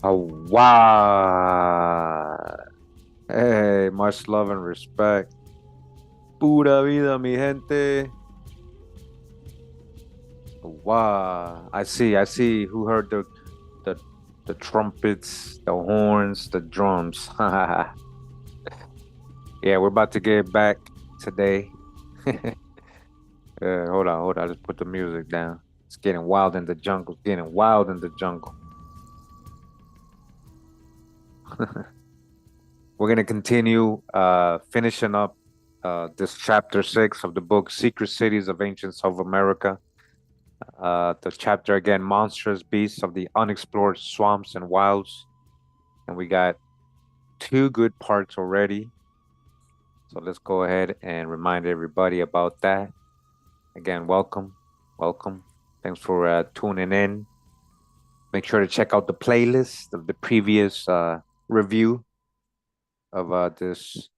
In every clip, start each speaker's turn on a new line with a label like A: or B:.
A: Oh, wow. Hey, much love and respect. Pura vida, mi gente. Wow. I see who heard the the trumpets, the horns, the drums. Yeah, we're about to get back today. Hold on. Let's put the music down. It's getting wild in the jungle. It's getting wild in the jungle. We're gonna continue finishing up this chapter 6 of the book Secret Cities of Ancient South America. The chapter again, Monstrous Beasts of the Unexplored Swamps and Wilds. And we got two good parts already. So let's go ahead and remind everybody about that. Again, welcome. Welcome. Thanks for tuning in. Make sure to check out the playlist of the previous review of this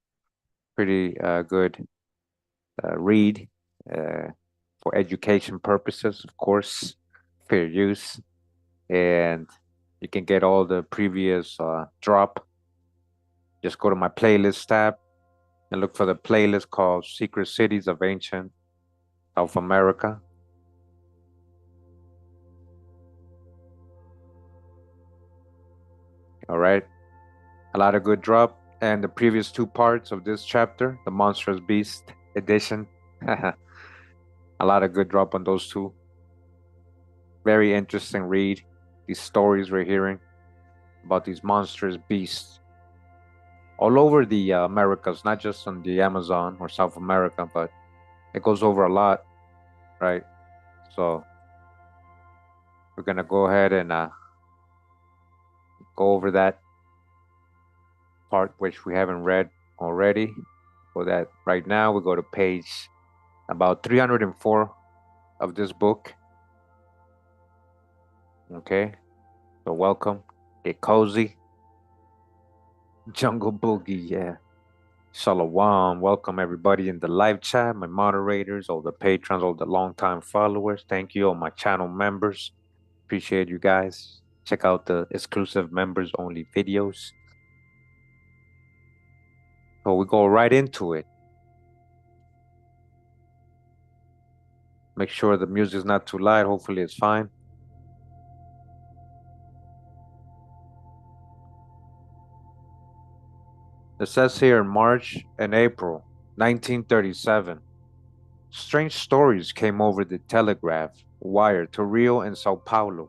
A: pretty good read for education purposes, of course, fair use. And you can get all the previous drop. Just go to my playlist tab and look for the playlist called Secret Cities of Ancient South America. All right. A lot of good drop. And the previous two parts of this chapter, the Monstrous Beast edition. A lot of good drop on those two. Very interesting read. These stories we're hearing about these monstrous beasts all over the Americas, not just on the Amazon or South America, but it goes over a lot, right? So we're gonna go ahead and go over that part which we haven't read already. For that, right now we go to page about 304 of this book. Okay, so welcome, get cozy. Jungle Boogie, yeah. Shalom, welcome everybody in the live chat, my moderators, all the patrons, all the longtime followers. Thank you, all my channel members. Appreciate you guys. Check out the exclusive members only videos. So we go right into it. Make sure the music's not too loud. Hopefully it's fine. It says here in March and April 1937, strange stories came over the telegraph wire to Rio and Sao Paulo.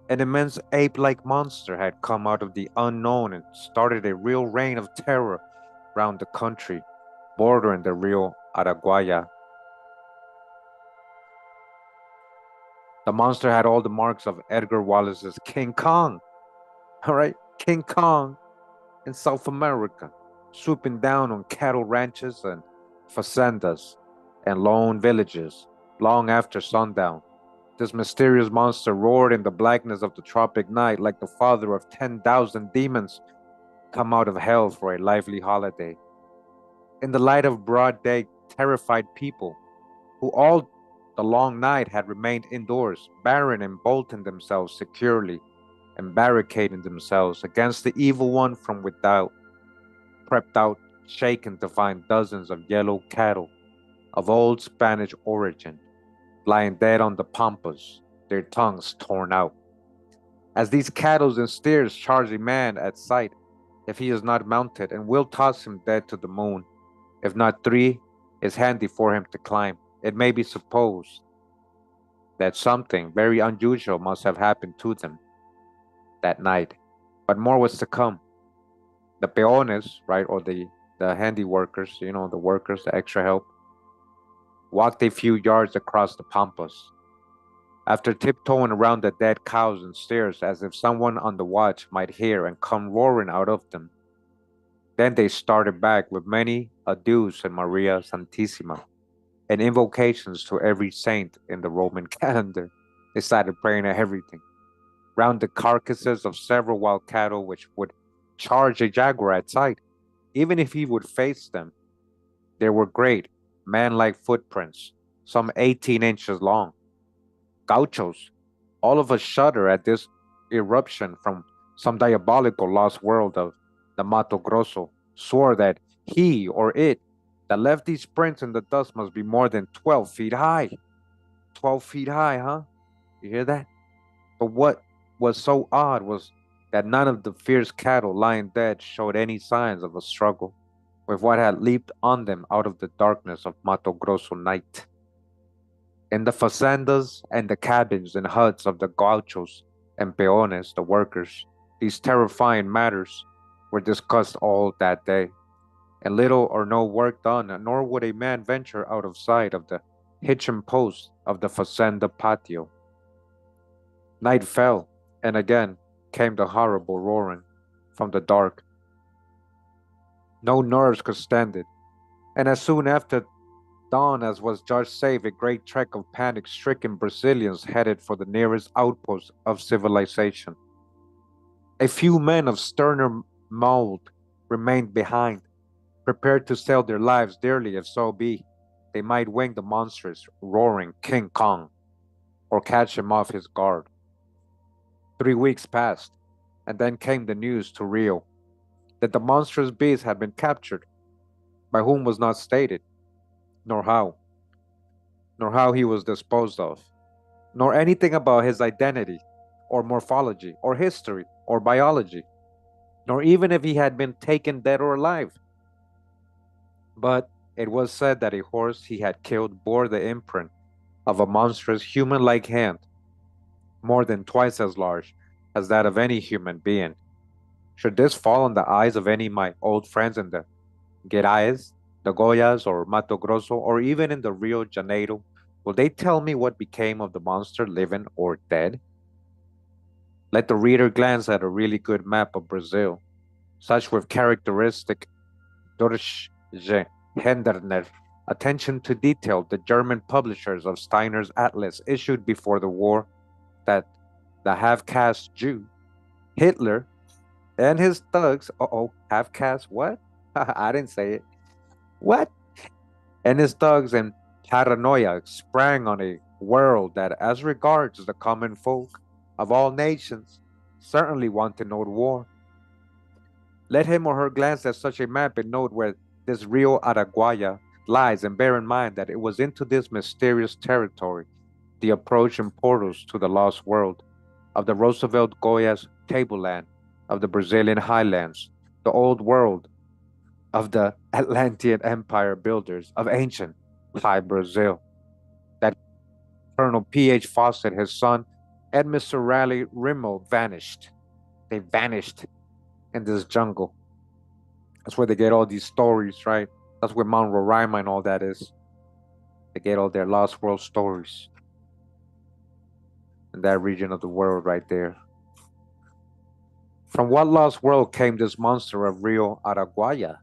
A: An immense ape-like monster had come out of the unknown and started a real reign of terror round the country bordering the Rio Araguaya. The monster had all the marks of Edgar Wallace's King Kong. All right, King Kong in South America, swooping down on cattle ranches and facendas and lone villages long after sundown. This mysterious monster roared in the blackness of the tropic night like the father of 10,000 demons come out of hell for a lively holiday. In the light of broad day, terrified people, who all the long night had remained indoors, barren and bolting themselves securely, and barricading themselves against the evil one from without, crept out shaken to find dozens of yellow cattle of old Spanish origin, lying dead on the pampas, their tongues torn out. As these cattle and steers charge a man at sight, if he is not mounted, and will toss him dead to the moon, if not three is handy for him to climb. It may be supposed that something very unusual must have happened to them that night, but more was to come. The peones, right, or the handy workers, the workers, the extra help, walked a few yards across the pampas. After tiptoeing around the dead cows and steers as if someone on the watch might hear and come roaring out of them, then they started back with many adieus and Maria Santissima and invocations to every saint in the Roman calendar. They started praying at everything. Round the carcasses of several wild cattle which would charge a jaguar at sight, even if he would face them. There were great, man-like footprints, some 18 inches long. Gauchos, all of us shudder at this eruption from Some diabolical lost world of the Mato Grosso swore that he or it that left these prints in the dust must be more than 12 feet high. 12 feet high, huh? You hear that? But what was so odd was that none of the fierce cattle lying dead showed any signs of a struggle with what had leaped on them out of the darkness of Mato Grosso night. In the facendas and the cabins and huts of the gauchos and peones, the workers, these terrifying matters were discussed all that day, and little or no work done, nor would a man venture out of sight of the hitching post of the fazenda patio. Night fell, and again came the horrible roaring from the dark. No nerves could stand it, and as soon after dawn as was judged safe, a great trek of panic-stricken Brazilians headed for the nearest outpost of civilization. A few men of sterner mold remained behind, prepared to sell their lives dearly if so be they might wing the monstrous, roaring King Kong, or catch him off his guard. 3 weeks passed, and then came the news to Rio that the monstrous beast had been captured, by whom was not stated, nor how he was disposed of, nor anything about his identity, or morphology, or history, or biology, nor even if he had been taken dead or alive. But it was said that a horse he had killed bore the imprint of a monstrous human-like hand, more than twice as large as that of any human being. Should this fall on the eyes of any of my old friends in the Gerais, the Goyas, or Mato Grosso, or even in the Rio Janeiro, will they tell me what became of the monster, living or dead? Let the reader glance at a really good map of Brazil, such with characteristic Durchgehender attention to detail the German publishers of Steiner's Atlas issued before the war, that the half-caste Jew, Hitler, and his thugs, half-caste what? I didn't say it. What? And his thugs and paranoia sprang on a world that, as regards the common folk of all nations, certainly wanted no war. Let him or her glance at such a map and note where this Rio Araguaya lies, and bear in mind that it was into this mysterious territory, the approaching portals to the lost world of the Roosevelt Goya's tableland, of the Brazilian highlands, the old world of the Atlantean empire builders of ancient High Brazil, that Colonel P.H. Fawcett, his son, and Mr. Raleigh Rimmel vanished. They vanished in this jungle. That's where they get all these stories, right? That's where Mount Roraima and all that is. They get all their lost world stories in that region of the world right there. From what lost world came this monster of Rio Araguaya?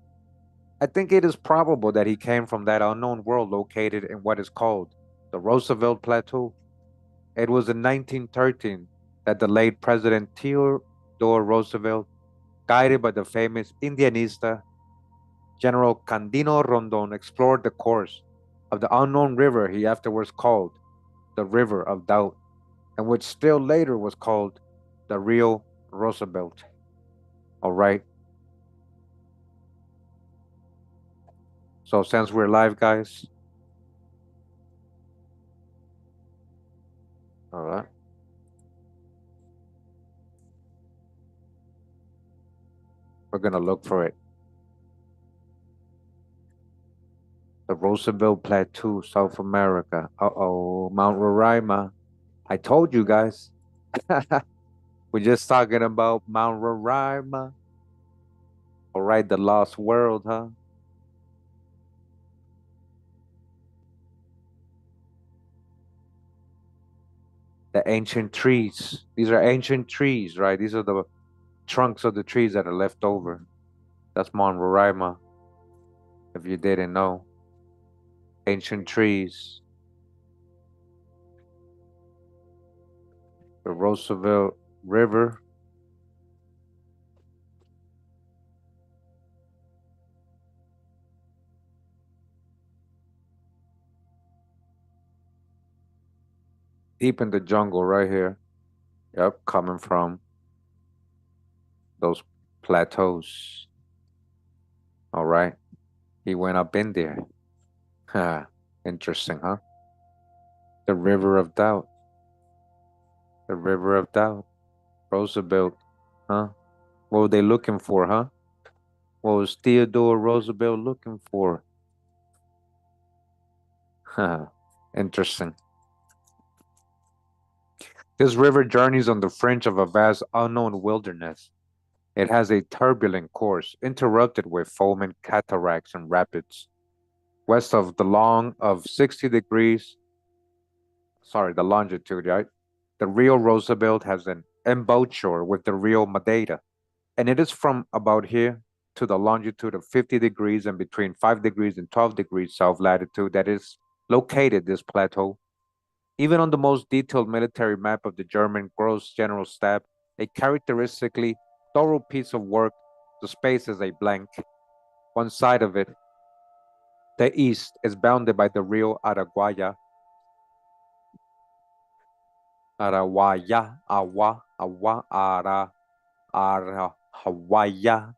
A: I think it is probable that he came from that unknown world located in what is called the Roosevelt Plateau. It was in 1913 that the late President Theodore Roosevelt, guided by the famous Indianista General Candino Rondon, explored the course of the unknown river he afterwards called the River of Doubt, and which still later was called the Rio Roosevelt. All right. So since we're live, guys, all right, we're gonna look for it. The Roosevelt Plateau, South America. Uh-oh, Mount Roraima. I told you guys. We're just talking about Mount Roraima. All right, the lost world, huh? The ancient trees. These are ancient trees, right? These are the trunks of the trees that are left over. That's Mount Roraima, if you didn't know. Ancient trees. The Roosevelt River. Deep in the jungle right here. Yep, coming from those plateaus. All right. He went up in there. Interesting, huh? The River of Doubt. The River of Doubt. Roosevelt, huh? What were they looking for, huh? What was Theodore Roosevelt looking for? Interesting. This river journeys on the fringe of a vast unknown wilderness. It has a turbulent course, interrupted with foaming cataracts and rapids. West of the long of 60 degrees, the longitude, right? The Rio Roosevelt has an embouchure with the Rio Madeira, and it is from about here to the longitude of 50 degrees and between 5 degrees and 12 degrees south latitude that is located this plateau. Even on the most detailed military map of the German Gross General Staff, a characteristically thorough piece of work, the space is a blank. One side of it, the east, is bounded by the Rio Araguaya. Araguaya, Araguaya.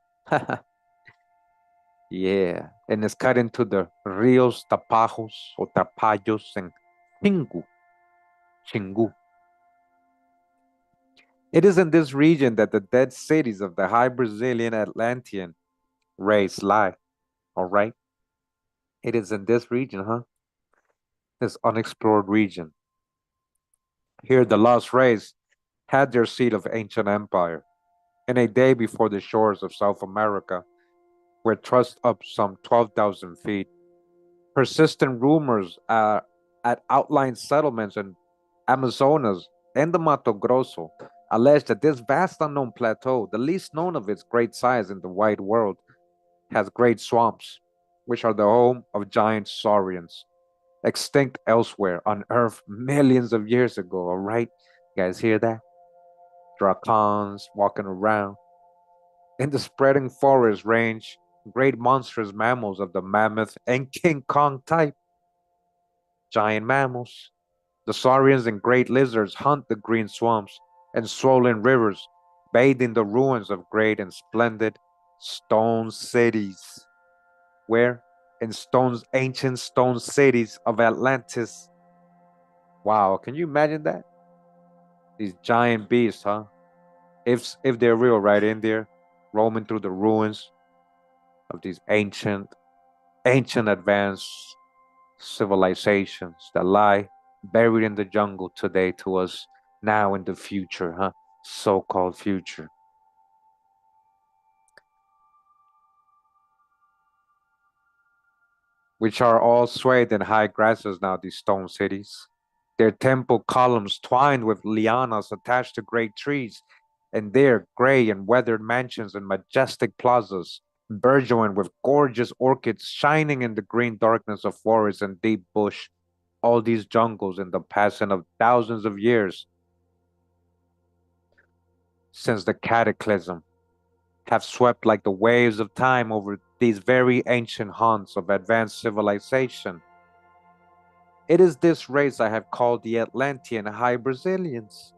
A: Yeah, and it's cut into the Rios Tapajos or Tapajos and Chingu. It is in this region that the dead cities of the high Brazilian Atlantean race lie, all right? It is in this region, huh? This unexplored region. Here the lost race had their seat of ancient empire. In a day before the shores of South America were thrust up some 12,000 feet, persistent rumors at outlying settlements in Amazonas and the Mato Grosso allege that this vast unknown plateau, the least known of its great size in the wide world, has great swamps, which are the home of giant saurians, extinct elsewhere on Earth millions of years ago. All right, you guys hear that? Dracons walking around. In the spreading forest range great monstrous mammals of the mammoth and King Kong type. Giant mammals. The saurians and great lizards hunt the green swamps and swollen rivers, bathed in the ruins of great and splendid stone cities. Where? In stone's ancient stone cities of Atlantis. Wow, can you imagine that? These giant beasts, huh? If they're real, right in there, roaming through the ruins of these ancient advanced civilizations that lie buried in the jungle today to us now in the future, huh? So-called future. Which are all swathed in high grasses now, these stone cities. Their temple columns twined with lianas attached to great trees, and their gray and weathered mansions and majestic plazas, burgeoning with gorgeous orchids shining in the green darkness of forest and deep bush. All these jungles in the passing of thousands of years since the cataclysm have swept like the waves of time over these very ancient haunts of advanced civilization. It is this race I have called the Atlantean High Brazilians.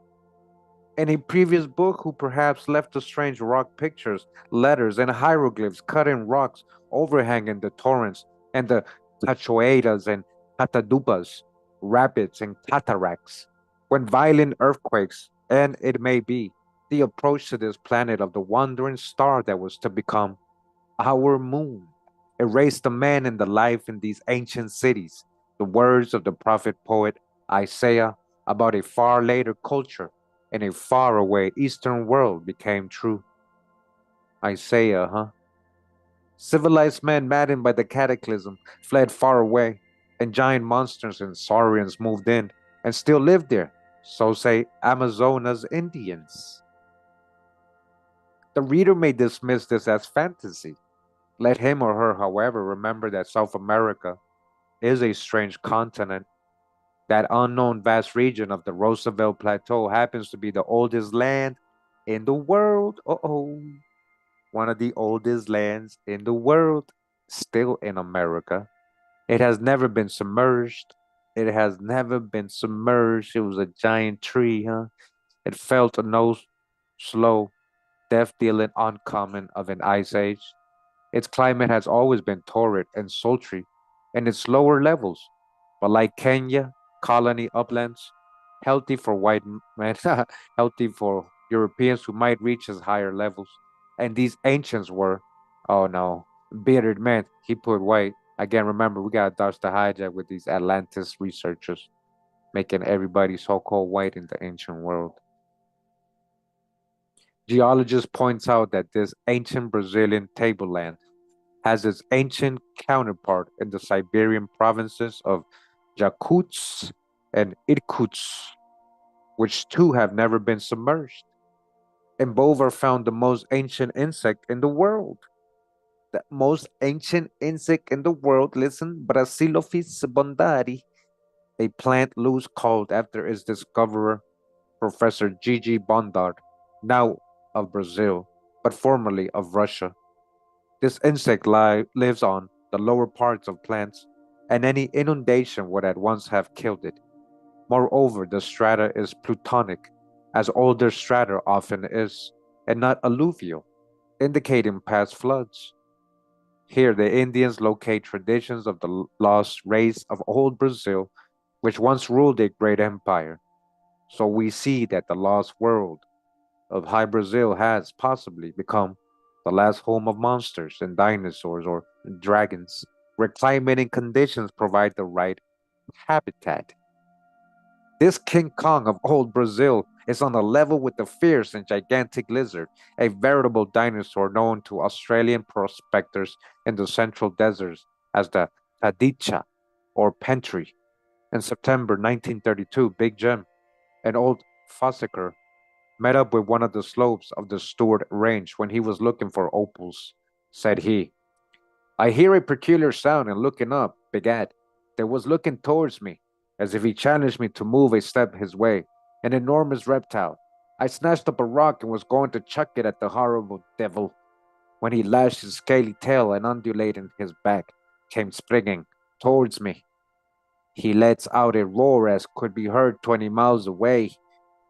A: In a previous book, who perhaps left the strange rock pictures, letters, and hieroglyphs cut in rocks overhanging the torrents and the cachoeiras and catadubas, rapids, and cataracts, when violent earthquakes, and it may be, the approach to this planet of the wandering star that was to become our moon, erased the man and the life in these ancient cities. The words of the prophet poet Isaiah about a far later culture in a faraway eastern world became true. Isaiah, huh? Civilized men maddened by the cataclysm fled far away, and giant monsters and saurians moved in and still live there. So say Amazonas Indians. The reader may dismiss this as fantasy. Let him or her, however, remember that South America is a strange continent. That unknown vast region of the Roosevelt Plateau happens to be the oldest land in the world. Oh, one of the oldest lands in the world, still in America. It has never been submerged. It has never been submerged. It was a giant tree, huh? It felt no slow. death-dealing uncommon of an ice age. Its climate has always been torrid and sultry in its lower levels, but like Kenya, colony uplands, healthy for white men, healthy for Europeans who might reach as higher levels. And these ancients were, oh no, bearded men. He put white. Again, remember, we got to dodge the hijack with these Atlantis researchers, making everybody so-called white in the ancient world. Geologist points out that this ancient Brazilian tableland has its ancient counterpart in the Siberian provinces of Jakutsk and Irkutsk, which too have never been submerged. And both are found the most ancient insect in the world. The most ancient insect in the world, listen, Brasilophis bondari, a plant loose called after its discoverer, Professor Gigi Bondard, now of Brazil, but formerly of Russia. This insect lives on the lower parts of plants, and any inundation would at once have killed it. Moreover, the strata is plutonic, as older strata often is, and not alluvial, indicating past floods. Here, the Indians locate traditions of the lost race of old Brazil, which once ruled a great empire. So we see that the lost world of High Brazil has possibly become the last home of monsters and dinosaurs or dragons, where climate and conditions provide the right habitat. This King Kong of old Brazil is on a level with the fierce and gigantic lizard, a veritable dinosaur known to Australian prospectors in the central deserts as the Tadicha or Pentry. In September 1932, Big Jim, an old fossicker, met up with one of the slopes of the Stewart Range when he was looking for opals. Said he, I hear a peculiar sound and looking up, begad, there was looking towards me, as if he challenged me to move a step his way, an enormous reptile. I snatched up a rock and was going to chuck it at the horrible devil, when he lashed his scaly tail and undulating his back, came springing towards me. He lets out a roar as could be heard 20 miles away,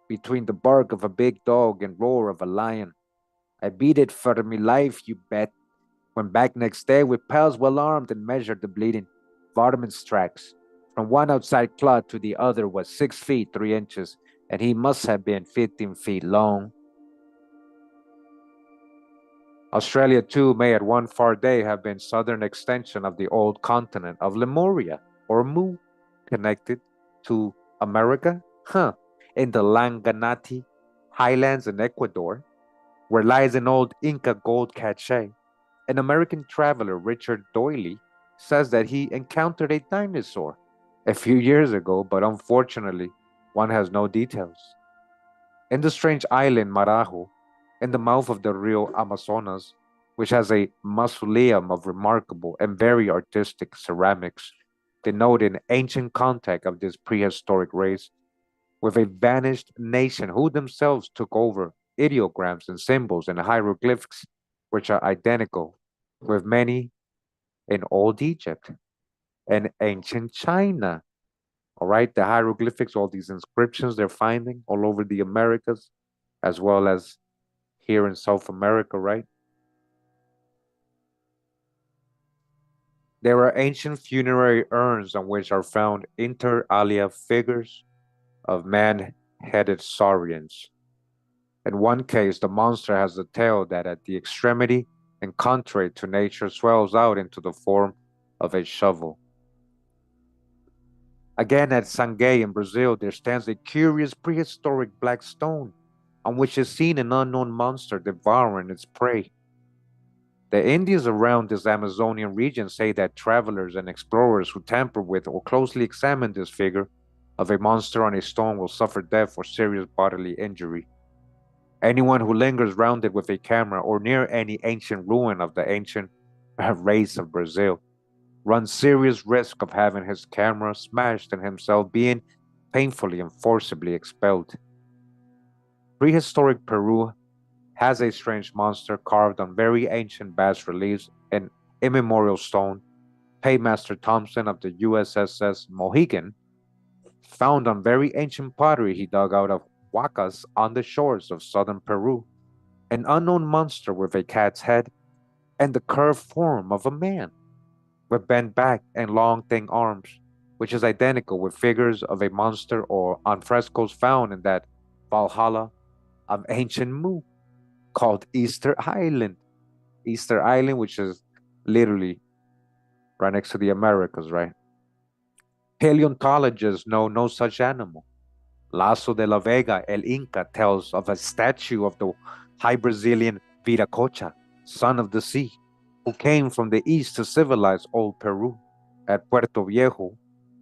A: between the bark of a big dog and roar of a lion. I beat it for me life, you bet. Went back next day with pals well armed and measured the bleeding. Varmints tracks. From one outside claw to the other was 6 feet 3 inches, and he must have been 15 feet long. Australia too may at one far day have been southern extension of the old continent of Lemuria, or Mu, connected to America? Huh. In the Langanati highlands in Ecuador, where lies an old Inca gold cache. An American traveler, Richard Doyley, says that he encountered a dinosaur a few years ago, but unfortunately, one has no details. In the strange island Marajo, in the mouth of the Rio Amazonas, which has a mausoleum of remarkable and very artistic ceramics, denoting ancient contact of this prehistoric race with a vanished nation who themselves took over ideograms and symbols and hieroglyphics, which are identical with many in old Egypt and ancient China. All right, the hieroglyphics, all these inscriptions they're finding all over the Americas, as well as here in South America, right? There are ancient funerary urns on which are found inter alia figures of man-headed saurians. In one case, the monster has a tail that at the extremity and contrary to nature swells out into the form of a shovel. Again, at Sangay in Brazil, there stands a curious prehistoric black stone on which is seen an unknown monster devouring its prey. The Indians around this Amazonian region say that travelers and explorers who tamper with or closely examine this figure of a monster on a stone will suffer death or serious bodily injury. Anyone who lingers round it with a camera or near any ancient ruin of the ancient race of Brazil runs serious risk of having his camera smashed and himself being painfully and forcibly expelled. Prehistoric Peru has a strange monster carved on very ancient bas reliefs in immemorial stone. Paymaster Thompson of the USS Mohegan found on very ancient pottery he dug out of huacas on the shores of southern Peru. an unknown monster with a cat's head and the curved form of a man with bent back and long thin arms, which is identical with figures of a monster or on frescoes found in that Valhalla of ancient Mu called Easter Island. Easter Island, which is literally right next to the Americas, right? Paleontologists know no such animal. Lasso de la Vega, El Inca, tells of a statue of the high Brazilian Viracocha, son of the sea, who came from the east to civilize old Peru. At Puerto Viejo,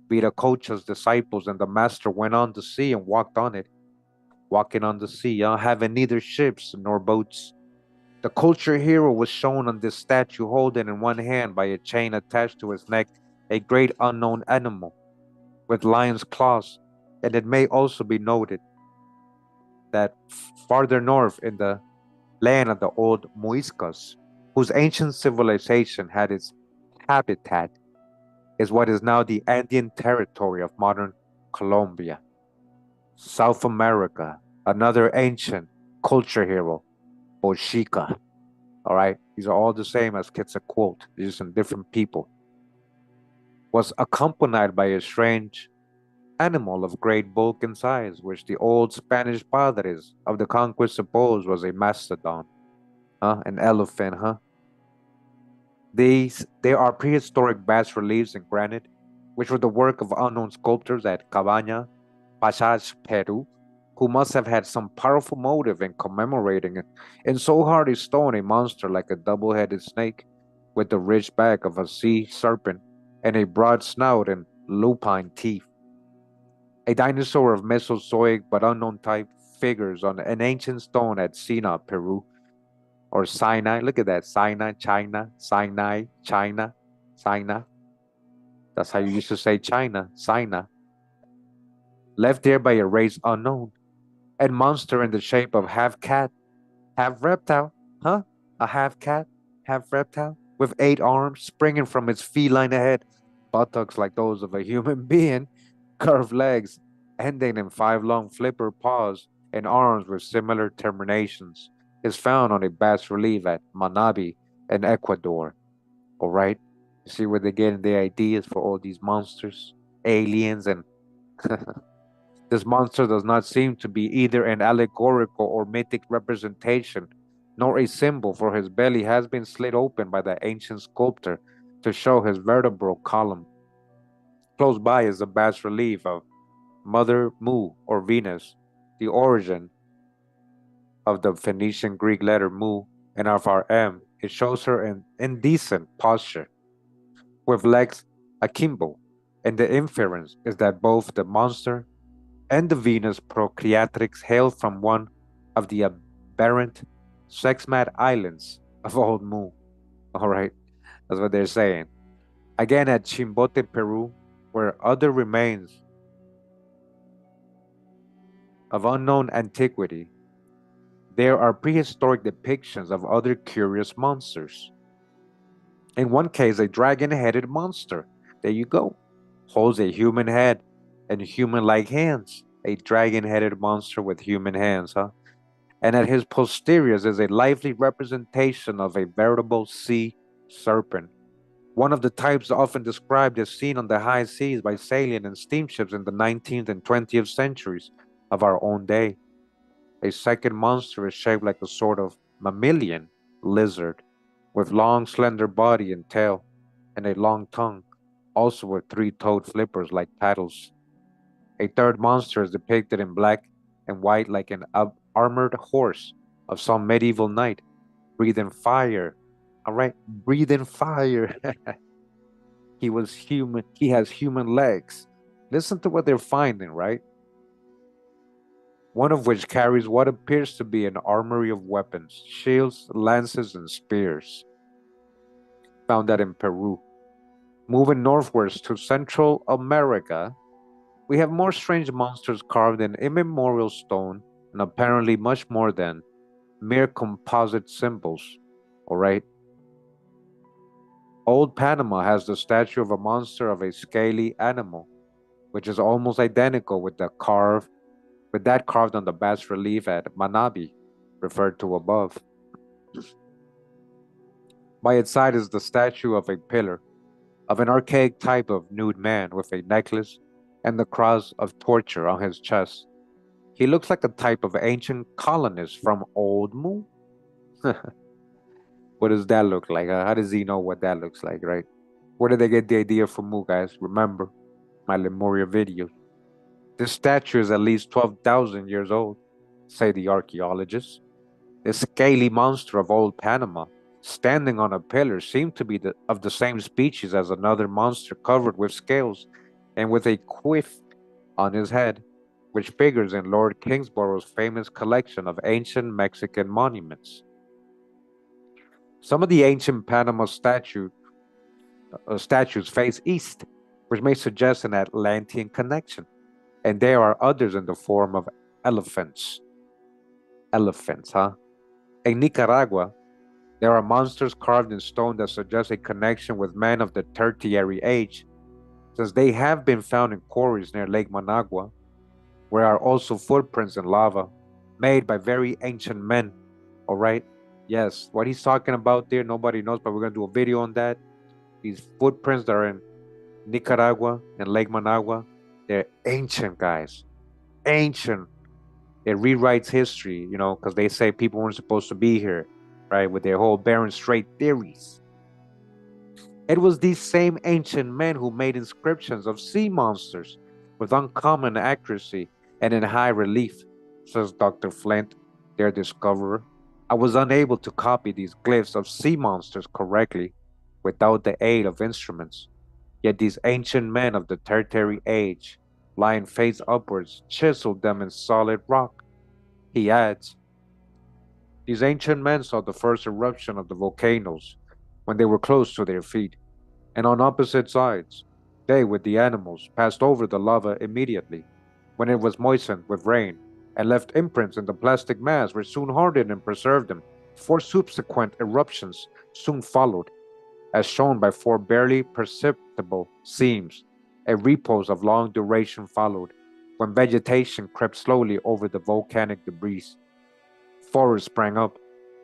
A: Viracocha's disciples and the master went on the sea and walked on it, walking on the sea, having neither ships nor boats. The culture hero was shown on this statue holding in one hand by a chain attached to his neck a great unknown animal with lion's claws, and it may also be noted that farther north in the land of the old Muiscas, whose ancient civilization had its habitat, is what is now the Andean territory of modern Colombia. South America, another ancient culture hero, Bochica. All right, these are all the same as Quetzalcoatl, these are some different people. Was accompanied by a strange animal of great bulk and size, which the old Spanish padres of the conquest supposed was a mastodon, an elephant, There are prehistoric bas reliefs in granite, which were the work of unknown sculptors at Cabaña, Passage, Peru, who must have had some powerful motive in commemorating it. In so hard a stone, a monster like a double-headed snake, with the rich back of a sea serpent and a broad snout and lupine teeth. A dinosaur of Mesozoic but unknown type figures on an ancient stone at Sina, Peru, or Sinai. Look at that. Sinai, China, Sinai, China, Sinai. That's how you used to say China, Sinai. Left there by a race unknown. And monster in the shape of half cat, half reptile. Huh? A half cat, half reptile, with 8 arms springing from its feline head, buttocks like those of a human being, curved legs, ending in 5 long flipper paws, and arms with similar terminations, is found on a bas relief at Manabi in Ecuador. All right? You see where they're getting the ideas for all these monsters, aliens, and this monster does not seem to be either an allegorical or mythic representation, nor a symbol, for his belly has been slit open by the ancient sculptor to show his vertebral column. Close by is a bas relief of Mother Mu or Venus, the origin of the Phoenician Greek letter Mu and of our M. It shows her in indecent posture, with legs akimbo, and the inference is that both the monster and the Venus procreatrix hail from one of the aberrant sex-mad islands of Old Mu. All right, that's what they're saying. Again, at Chimbote, Peru, where other remains of unknown antiquity, there are prehistoric depictions of other curious monsters. In one case, a dragon-headed monster, there you go, holds a human head and human-like hands. A dragon-headed monster with human hands, And at his posteriors is a lively representation of a veritable sea serpent, one of the types often described as seen on the high seas by sailing and steamships in the 19th and 20th centuries of our own day. A second monster is shaped like a sort of mammalian lizard, with long slender body and tail, and a long tongue, also with 3-toed flippers like paddles. A third monster is depicted in black and white like an armored horse of some medieval knight, breathing fire. All right, breathing fire. He was human. He has human legs. Listen to what they're finding, right? One of which carries what appears to be an armory of weapons, shields, lances, and spears. Found that in Peru. Moving northwards to Central America, we have more strange monsters carved in immemorial stone and apparently much more than mere composite symbols. All right. Old Panama has the statue of a monster of a scaly animal, which is almost identical with that carved on the bas relief at Manabi. referred to above. By its side is the statue of a pillar, of an archaic type of nude man with a necklace and the cross of torture on his chest. He looks like a type of ancient colonist from Old Mu. What does that look like? How does he know what that looks like, right? Where did they get the idea for Mu, guys? Remember my Lemuria video. This statue is at least 12,000 years old, say the archaeologists. The scaly monster of old Panama, standing on a pillar, seemed to be of the same species as another monster covered with scales and with a quiff on his head, which figures in Lord Kingsborough's famous collection of ancient Mexican monuments. Some of the ancient Panama statues face east, which may suggest an Atlantean connection, and there are others in the form of elephants. Elephants, huh? In Nicaragua, there are monsters carved in stone that suggest a connection with men of the Tertiary age, since they have been found in quarries near Lake Managua, where are also footprints in lava made by very ancient men. All right? Yes, what he's talking about there, nobody knows, but we're going to do a video on that. These footprints that are in Nicaragua and Lake Managua, they're ancient, guys. Ancient. It rewrites history, because they say people weren't supposed to be here, right? With their whole Bering Strait theories. It was these same ancient men who made inscriptions of sea monsters with uncommon accuracy and in high relief, says Dr. Flint, their discoverer. I was unable to copy these glyphs of sea monsters correctly without the aid of instruments. Yet these ancient men of the Tertiary age, lying face upwards, chiseled them in solid rock. He adds, these ancient men saw the first eruption of the volcanoes when they were close to their feet, and on opposite sides, they, with the animals, passed over the lava immediately, when it was moistened with rain, and left imprints in the plastic mass which soon hardened and preserved them. 4 subsequent eruptions soon followed, as shown by 4 barely perceptible seams. A repose of long duration followed, when vegetation crept slowly over the volcanic debris. Forests sprang up.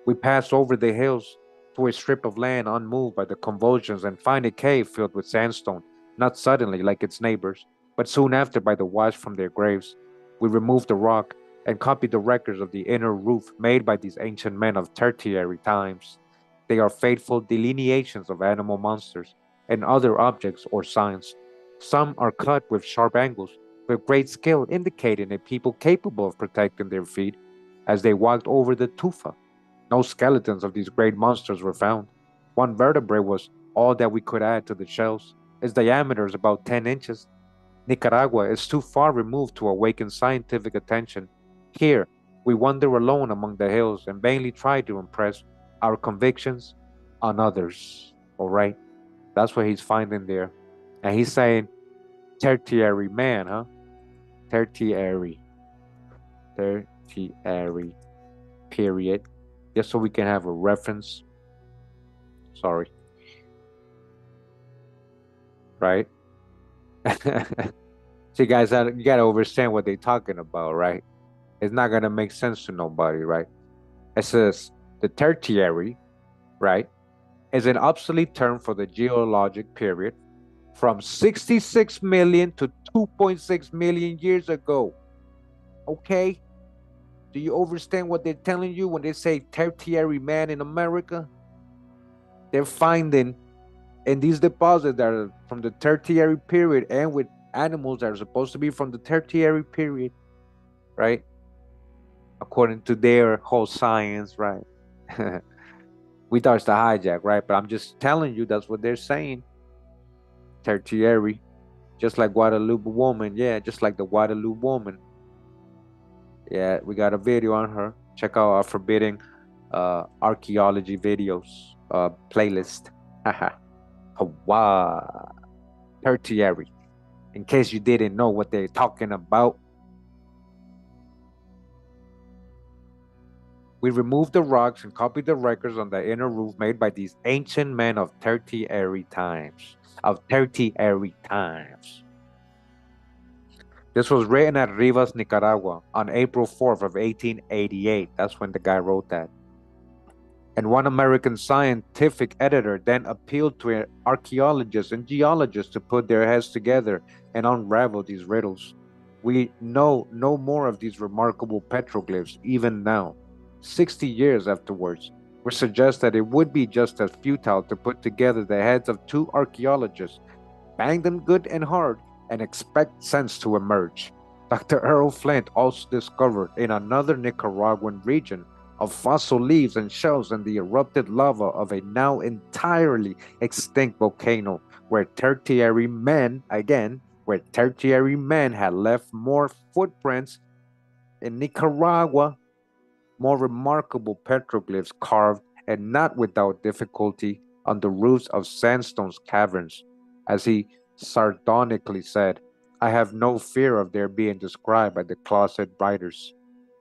A: We passed over the hills to a strip of land unmoved by the convulsions and find a cave filled with sandstone, not suddenly like its neighbors, but soon after by the wash from their graves. We removed the rock and copied the records of the inner roof made by these ancient men of tertiary times. They are faithful delineations of animal monsters and other objects or signs. Some are cut with sharp angles, with great skill indicating a people capable of protecting their feet as they walked over the tufa. No skeletons of these great monsters were found. One vertebrae was all that we could add to the shells. Its diameter is about 10 inches. Nicaragua is too far removed to awaken scientific attention. Here, we wander alone among the hills and vainly try to impress our convictions on others. All right? That's what he's finding there. And he's saying, tertiary man, huh? Tertiary. Tertiary. Period. Just so we can have a reference. Sorry. Right? See, guys, you got to understand what they're talking about, right? It's not going to make sense to nobody, right? It says the tertiary, right, is an obsolete term for the geologic period from 66 million to 2.6 million years ago. Okay? Do you understand what they're telling you when they say tertiary man in America? They're finding in these deposits that are from the tertiary period and with animals that are supposed to be from the tertiary period, right? According to their whole science, right? We thought it's the hijack, right? But I'm just telling you that's what they're saying. Tertiary, just like Guadalupe woman, yeah, just like the Guadalupe woman. Yeah, we got a video on her. Check out our forbidden archaeology videos playlist. Hawa. Tertiary. In case you didn't know what they're talking about. We removed the rocks and copied the records on the inner roof made by these ancient men of tertiary times. This was written at Rivas, Nicaragua on April 4th of 1888. That's when the guy wrote that. And one American scientific editor then appealed to archaeologists and geologists to put their heads together and unravel these riddles. We know no more of these remarkable petroglyphs even now. 60 years afterwards, which suggests that it would be just as futile to put together the heads of two archaeologists, bang them good and hard, and expect sense to emerge. Dr. Earl Flint also discovered in another Nicaraguan region of fossil leaves and shells and the erupted lava of a now entirely extinct volcano where Tertiary men, again, where Tertiary men had left more footprints in Nicaragua, more remarkable petroglyphs carved and not without difficulty on the roofs of sandstone caverns. As he sardonically said, I have no fear of their being described by the closet writers.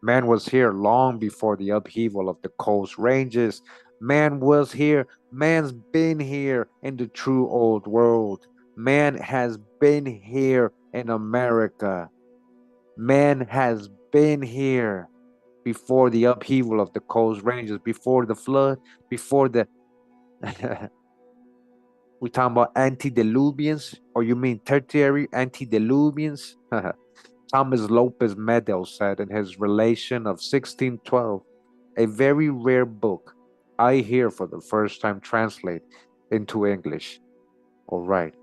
A: Man was here long before the upheaval of the coast ranges. Man was here. Man's been here in the true old world. Man has been here in America. Man has been here before the upheaval of the coast ranges, before the flood, before the we talking about antediluvians, or you mean tertiary antediluvians? Thomas Lopez Medel said in his Relation of 1612, a very rare book I hear for the first time translate into English. All right.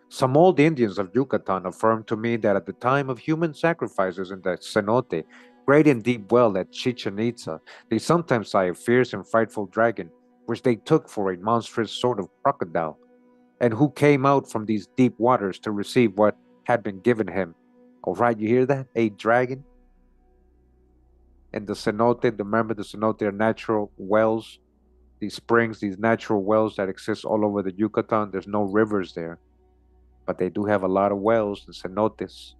A: Some old Indians of Yucatan affirmed to me that at the time of human sacrifices in the cenote, great and deep well at Chichen Itza, they sometimes saw a fierce and frightful dragon, which they took for a monstrous sort of crocodile, and who came out from these deep waters to receive what had been given him. All right, you hear that? A dragon? And the cenote, remember the cenote are natural wells, these springs, these natural wells that exist all over the Yucatan. There's no rivers there, but they do have a lot of wells and cenotes.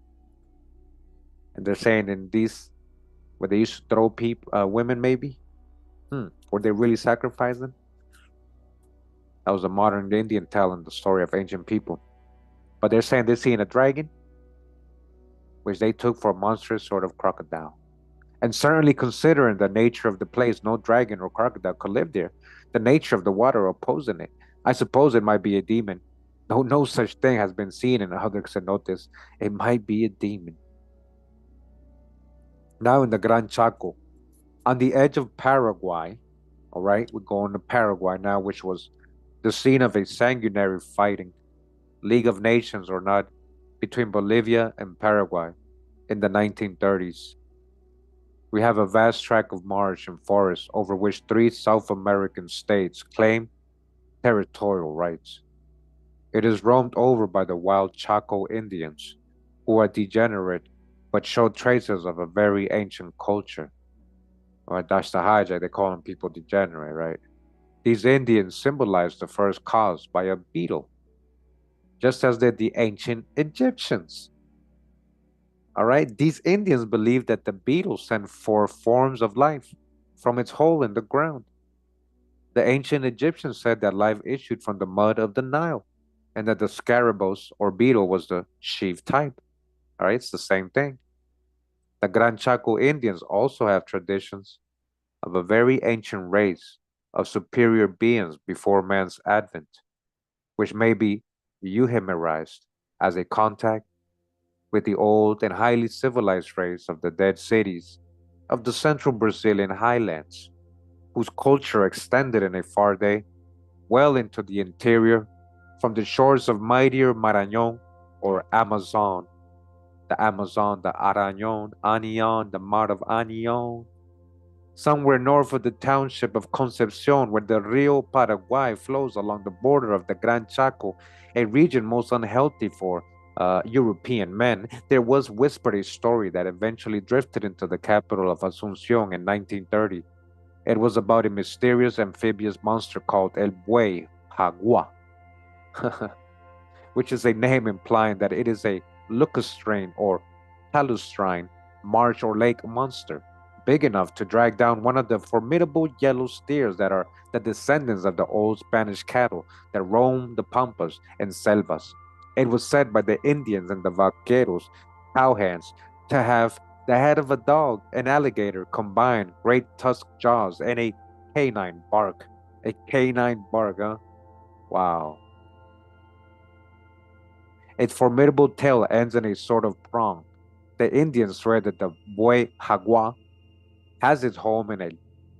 A: And they're saying in these, where they used to throw women, maybe, or they really sacrifice them. That was a modern Indian telling the story of ancient people. But they're saying they're seeing a dragon, which they took for a monstrous sort of crocodile. And certainly considering the nature of the place, no dragon or crocodile could live there. The nature of the water opposing it. I suppose it might be a demon. No such thing has been seen in other cenotes. It might be a demon. Now in the Gran Chaco, on the edge of Paraguay, all right, we're going to Paraguay now, which was the scene of a sanguinary fighting, League of Nations or not, between Bolivia and Paraguay in the 1930s. We have a vast tract of marsh and forest over which three South American states claim territorial rights. It is roamed over by the wild Chaco Indians, who are degenerate but show traces of a very ancient culture. Or that's the hijack, they call them people degenerate, right? These Indians symbolize the first cause by a beetle, just as did the ancient Egyptians. All right, these Indians believed that the beetle sent forth forms of life from its hole in the ground. The ancient Egyptians said that life issued from the mud of the Nile, and that the scarabus or beetle was the chief type. All right, it's the same thing. The Gran Chaco Indians also have traditions of a very ancient race of superior beings before man's advent, which may be euhemerized as a contact with the old and highly civilized race of the dead cities of the central Brazilian highlands, whose culture extended in a far day well into the interior from the shores of mightier Marañón or Amazon, the Amazon, the Arañón, Anion, the Mar of Anion, somewhere north of the township of Concepcion, where the Rio Paraguay flows along the border of the Gran Chaco, a region most unhealthy for European men. There was whispered a story that eventually drifted into the capital of Asunción in 1930. It was about a mysterious amphibious monster called El Buey Jagua, which is a name implying that it is a lacustrine or palustrine marsh or lake monster, big enough to drag down one of the formidable yellow steers that are the descendants of the old Spanish cattle that roam the pampas and selvas. It was said by the Indians and the vaqueros cowhands, to have the head of a dog, an alligator, combined great tusked jaws, and a canine bark. A canine bark, huh? Wow. Its formidable tail ends in a sort of prong. The Indians swear that the buey jaguar has its home in el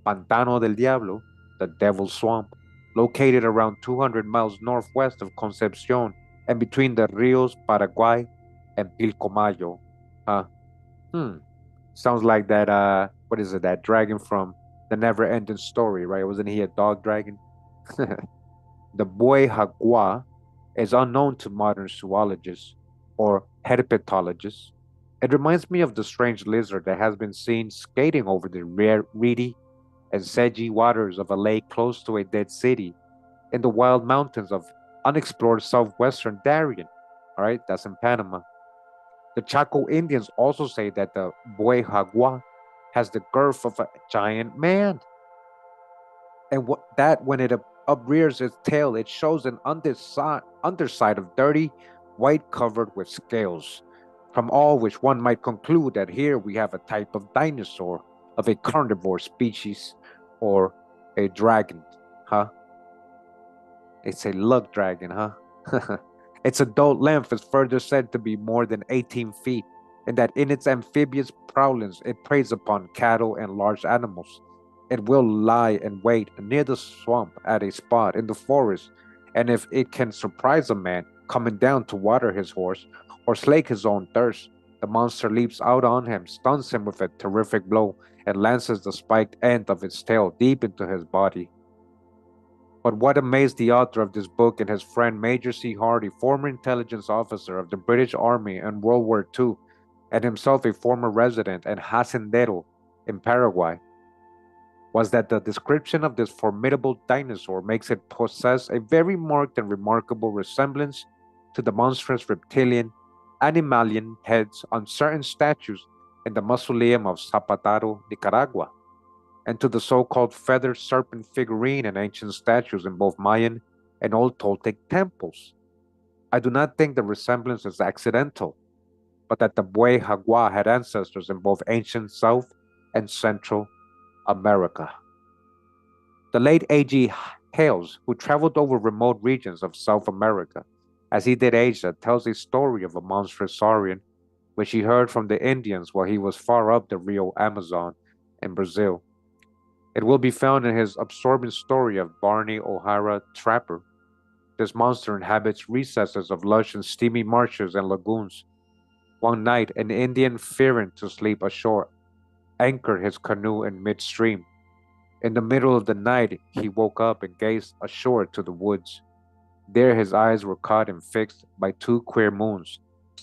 A: Pantano del Diablo, the Devil's Swamp, located around 200 miles northwest of Concepcion and between the Rios Paraguay and Pilcomayo. Uh, hmm. Sounds like that, what is it, that dragon from the Never Ending Story, right? Wasn't he a dog dragon? The buey jaguar is unknown to modern zoologists or herpetologists. It reminds me of the strange lizard that has been seen skating over the rare, reedy and sedgy waters of a lake close to a dead city in the wild mountains of unexplored southwestern Darien. All right, that's in Panama. The Chaco Indians also say that the buey jaguar has the girth of a giant man, and that when it uprears its tail, it shows an underside of dirty white covered with scales, from all which one might conclude that here we have a type of dinosaur of a carnivore species or a dragon, huh? It's a lug dragon, huh? Its adult length is further said to be more than 18 feet, and that in its amphibious prowlings it preys upon cattle and large animals. It will lie in wait near the swamp at a spot in the forest, and if it can surprise a man coming down to water his horse or slake his own thirst, the monster leaps out on him, stuns him with a terrific blow, and lances the spiked end of its tail deep into his body. But what amazed the author of this book and his friend Major C. Hardy, former intelligence officer of the British Army in World War II, and himself a former resident and hacendero in Paraguay, was that the description of this formidable dinosaur makes it possess a very marked and remarkable resemblance to the monstrous reptilian, animalian heads on certain statues in the mausoleum of Zapataro, Nicaragua, and to the so-called feathered serpent figurine and ancient statues in both Mayan and old Toltec temples. I do not think the resemblance is accidental, but that the buey jaguar had ancestors in both ancient South and Central America. The late A.G. Hales, who traveled over remote regions of South America, as he did Asia, tells a story of a monstrous saurian which he heard from the Indians while he was far up the Rio Amazon in Brazil. It will be found in his absorbing story of Barney O'Hara Trapper. This monster inhabits recesses of lush and steamy marshes and lagoons. One night, an Indian, fearing to sleep ashore, anchored his canoe in midstream. In the middle of the night, he woke up and gazed ashore to the woods. There his eyes were caught and fixed by two queer moons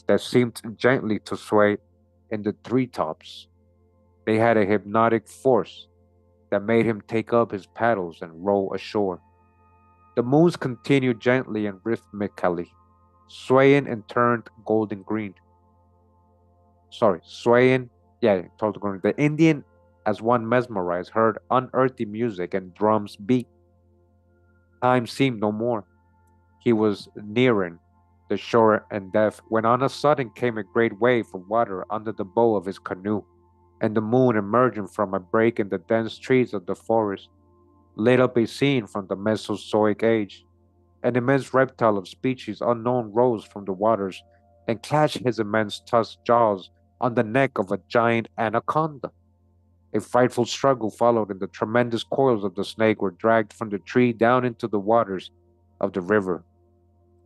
A: that seemed gently to sway in the treetops. They had a hypnotic force that made him take up his paddles and row ashore. The moons continued gently and rhythmically, swaying and turned golden green. Sorry, swaying, yeah, told green. The Indian, as one mesmerized, heard unearthly music and drums beat. Time seemed no more. He was nearing the shore and death when on a sudden came a great wave of water under the bow of his canoe, and the moon emerging from a break in the dense trees of the forest lit up a scene from the Mesozoic age. An immense reptile of species unknown rose from the waters and clashed his immense tusked jaws on the neck of a giant anaconda. A frightful struggle followed, and the tremendous coils of the snake were dragged from the tree down into the waters of the river.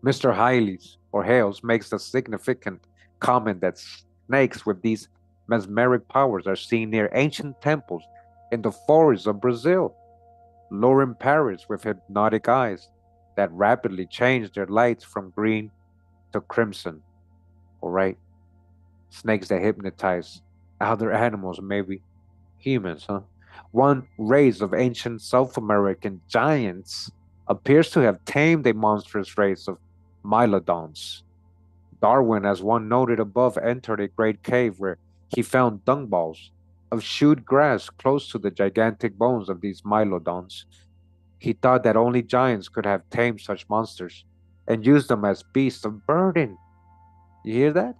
A: Mr. Hiley's or Hales makes the significant comment that snakes with these mesmeric powers are seen near ancient temples in the forests of Brazil, luring parrots with hypnotic eyes that rapidly change their lights from green to crimson. All right, snakes that hypnotize other animals, maybe humans, huh? One race of ancient South American giants appears to have tamed a monstrous race of Mylodons. Darwin, as one noted above, entered a great cave where he found dung balls of chewed grass close to the gigantic bones of these Mylodons. He thought that only giants could have tamed such monsters and used them as beasts of burden. You hear that?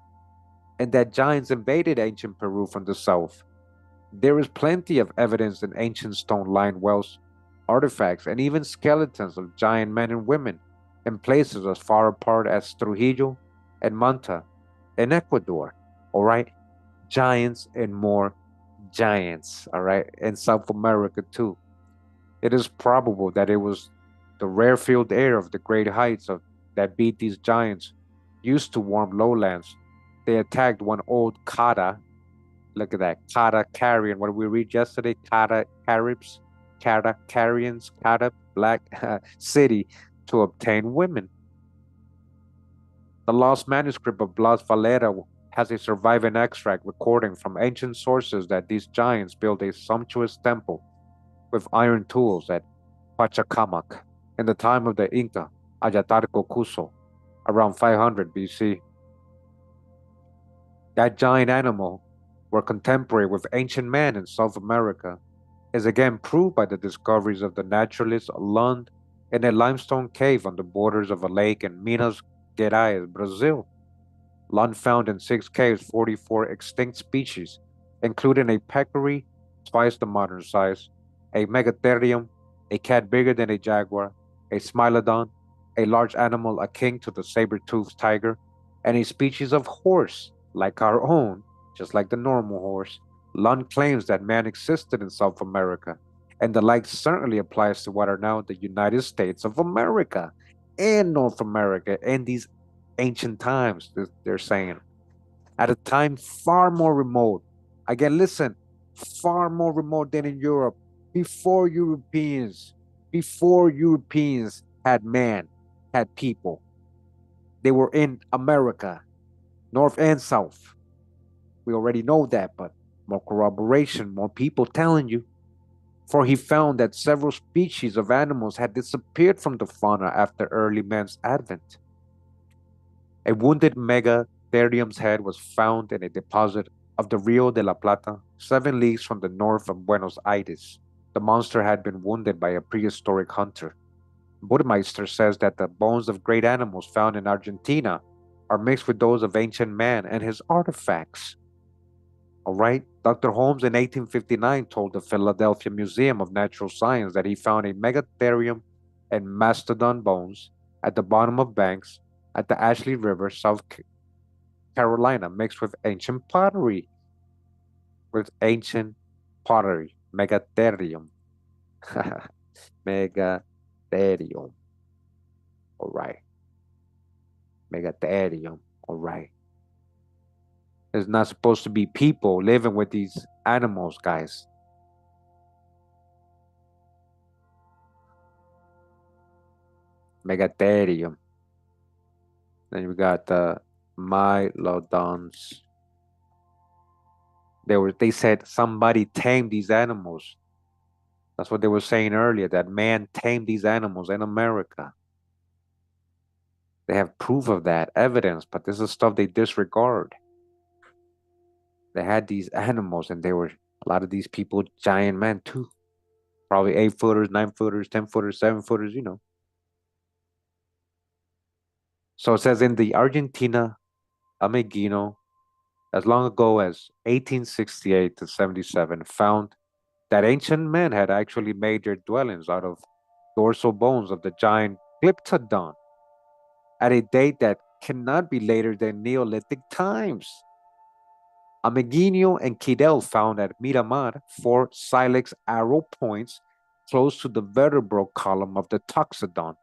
A: and that giants invaded ancient Peru from the south. There is plenty of evidence in ancient stone-lined wells, artifacts, and even skeletons of giant men and women in places as far apart as Trujillo and Manta in Ecuador. All right, giants and more giants. All right, in South America too. It is probable that it was the rarefied air of the great heights of that beat these giants used to warm lowlands. They attacked one old Kata. Look at that. Kata Carrion. What we read yesterday, Kata Caribs, Kata Carrions, Kata Black City to obtain women. The lost manuscript of Blas Valera has a surviving extract recording from ancient sources that these giants built a sumptuous temple with iron tools at Pachacamac in the time of the Inca Ayatarco Cuso around 500 BC. That giant animal were contemporary with ancient man in South America is again proved by the discoveries of the naturalist Lund in a limestone cave on the borders of a lake in Minas Gerais, Brazil. Lund found in 6 caves 44 extinct species, including a peccary twice the modern size, a megatherium, a cat bigger than a jaguar, a smilodon, a large animal akin to the saber-toothed tiger, and a species of horse like our own, just like the normal horse. Lund claims that man existed in South America, and the like certainly applies to what are now the United States of America and North America in these ancient times, they're saying, at a time far more remote. Again, listen, far more remote than in Europe, before Europeans, before Europeans had man, had people. They were in America, North and South. We already know that, but more corroboration, more people telling you. For he found that several species of animals had disappeared from the fauna after early man's advent. A wounded megatherium's head was found in a deposit of the Rio de la Plata, 7 leagues from the north of Buenos Aires. The monster had been wounded by a prehistoric hunter. Burmeister says that the bones of great animals found in Argentina are mixed with those of ancient man and his artifacts. All right. Dr. Holmes in 1859 told the Philadelphia Museum of Natural Science that he found a megatherium and mastodon bones at the bottom of banks at the Ashley River, South Carolina, mixed with ancient pottery. With ancient pottery, megatherium. Megatherium. All right. Megatherium. All right. There's not supposed to be people living with these animals, guys. Megatherium. Then we got the Mylodons. They said somebody tamed these animals. That's what they were saying earlier, that man tamed these animals in America. They have proof of that, evidence, but this is stuff they disregard. They had these animals, and they were a lot of these people, giant men too. Probably 8 footers, 9 footers, 10 footers, 7 footers, you know. So it says in the Argentina Ameghino, as long ago as 1868 to 77, found that ancient men had actually made their dwellings out of dorsal bones of the giant Glyptodon at a date that cannot be later than Neolithic times. Ameghino and Kidel found at Miramar 4 silex arrow points close to the vertebral column of the Toxodon,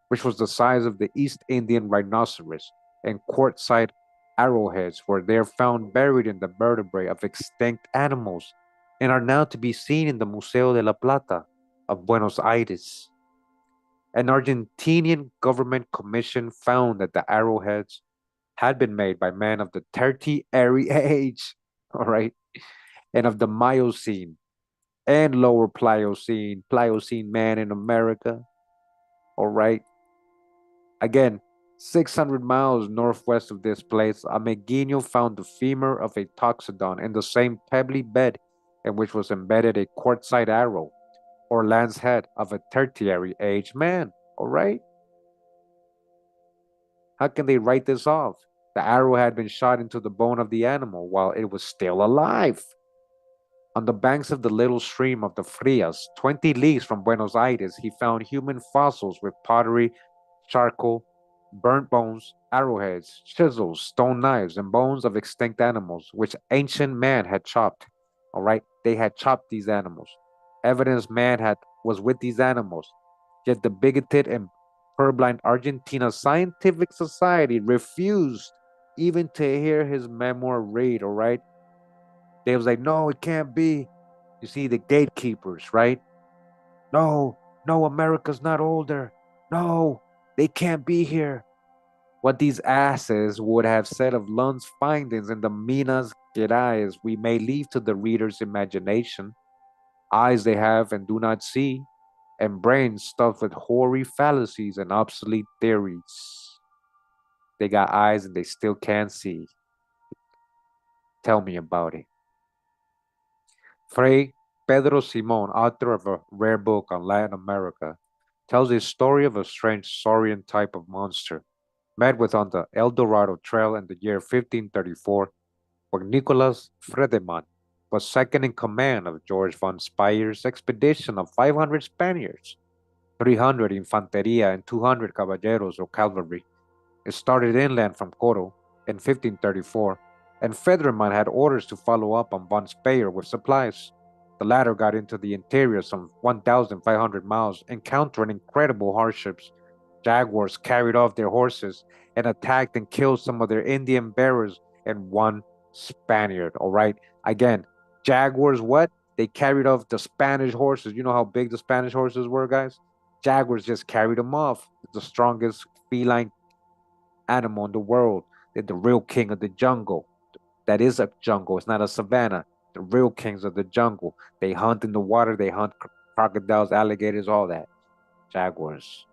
A: which was the size of the East Indian rhinoceros, and quartzite arrowheads were there found buried in the vertebrae of extinct animals and are now to be seen in the Museo de la Plata of Buenos Aires. An Argentinian government commission found that the arrowheads had been made by men of the Tertiary age, all right, and of the Miocene and lower Pliocene man in America, all right. Again, 600 miles northwest of this place, Ameghino found the femur of a toxodon in the same pebbly bed in which was embedded a quartzite arrow or lance head of a tertiary age man. All right? How can they write this off? The arrow had been shot into the bone of the animal while it was still alive. On the banks of the little stream of the Frias, 20 leagues from Buenos Aires, he found human fossils with pottery, charcoal, burnt bones, arrowheads, chisels, stone knives, and bones of extinct animals, which ancient man had chopped. All right, they had chopped these animals. Evidence man had was with these animals. Yet the bigoted and purblind Argentina Scientific Society refused even to hear his memoir read. All right, they was like, no, it can't be. You see, the gatekeepers, right? No, no, America's not older. No, they can't be here. What these asses would have said of Lund's findings in the Minas Gerais, we may leave to the reader's imagination. Eyes they have and do not see, and brains stuffed with hoary fallacies and obsolete theories. They got eyes and they still can't see. Tell me about it. Fray Pedro Simon, author of a rare book on Latin America, tells a story of a strange saurian type of monster met with on the El Dorado Trail in the year 1534, when Nicolas Friedemann was second in command of George von Speyer's expedition of 500 Spaniards, 300 infanteria, and 200 caballeros or cavalry. It started inland from Coro in 1534, and Federman had orders to follow up on von Speyer with supplies. The latter got into the interior some 1,500 miles, encountering incredible hardships. Jaguars carried off their horses and attacked and killed some of their Indian bearers and one Spaniard. All right. Again, Jaguars, what? They carried off the Spanish horses. You know how big the Spanish horses were, guys? Jaguars just carried them off. The strongest feline animal in the world. They're the real king of the jungle. That is a jungle. It's not a savanna. The real kings of the jungle. They hunt in the water. They hunt crocodiles, alligators, all that. Jaguars.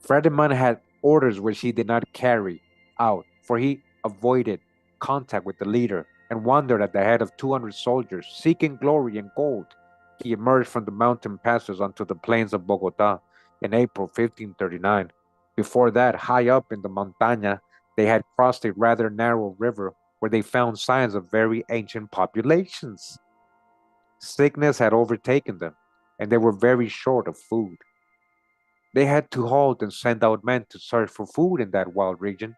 A: Frederiman had orders which he did not carry out, for he avoided contact with the leader and wandered at the head of 200 soldiers, seeking glory and gold. He emerged from the mountain passes onto the plains of Bogota in April 1539. Before that, high up in the montaña, they had crossed a rather narrow river where they found signs of very ancient populations. Sickness had overtaken them, and they were very short of food. They had to halt and send out men to search for food in that wild region,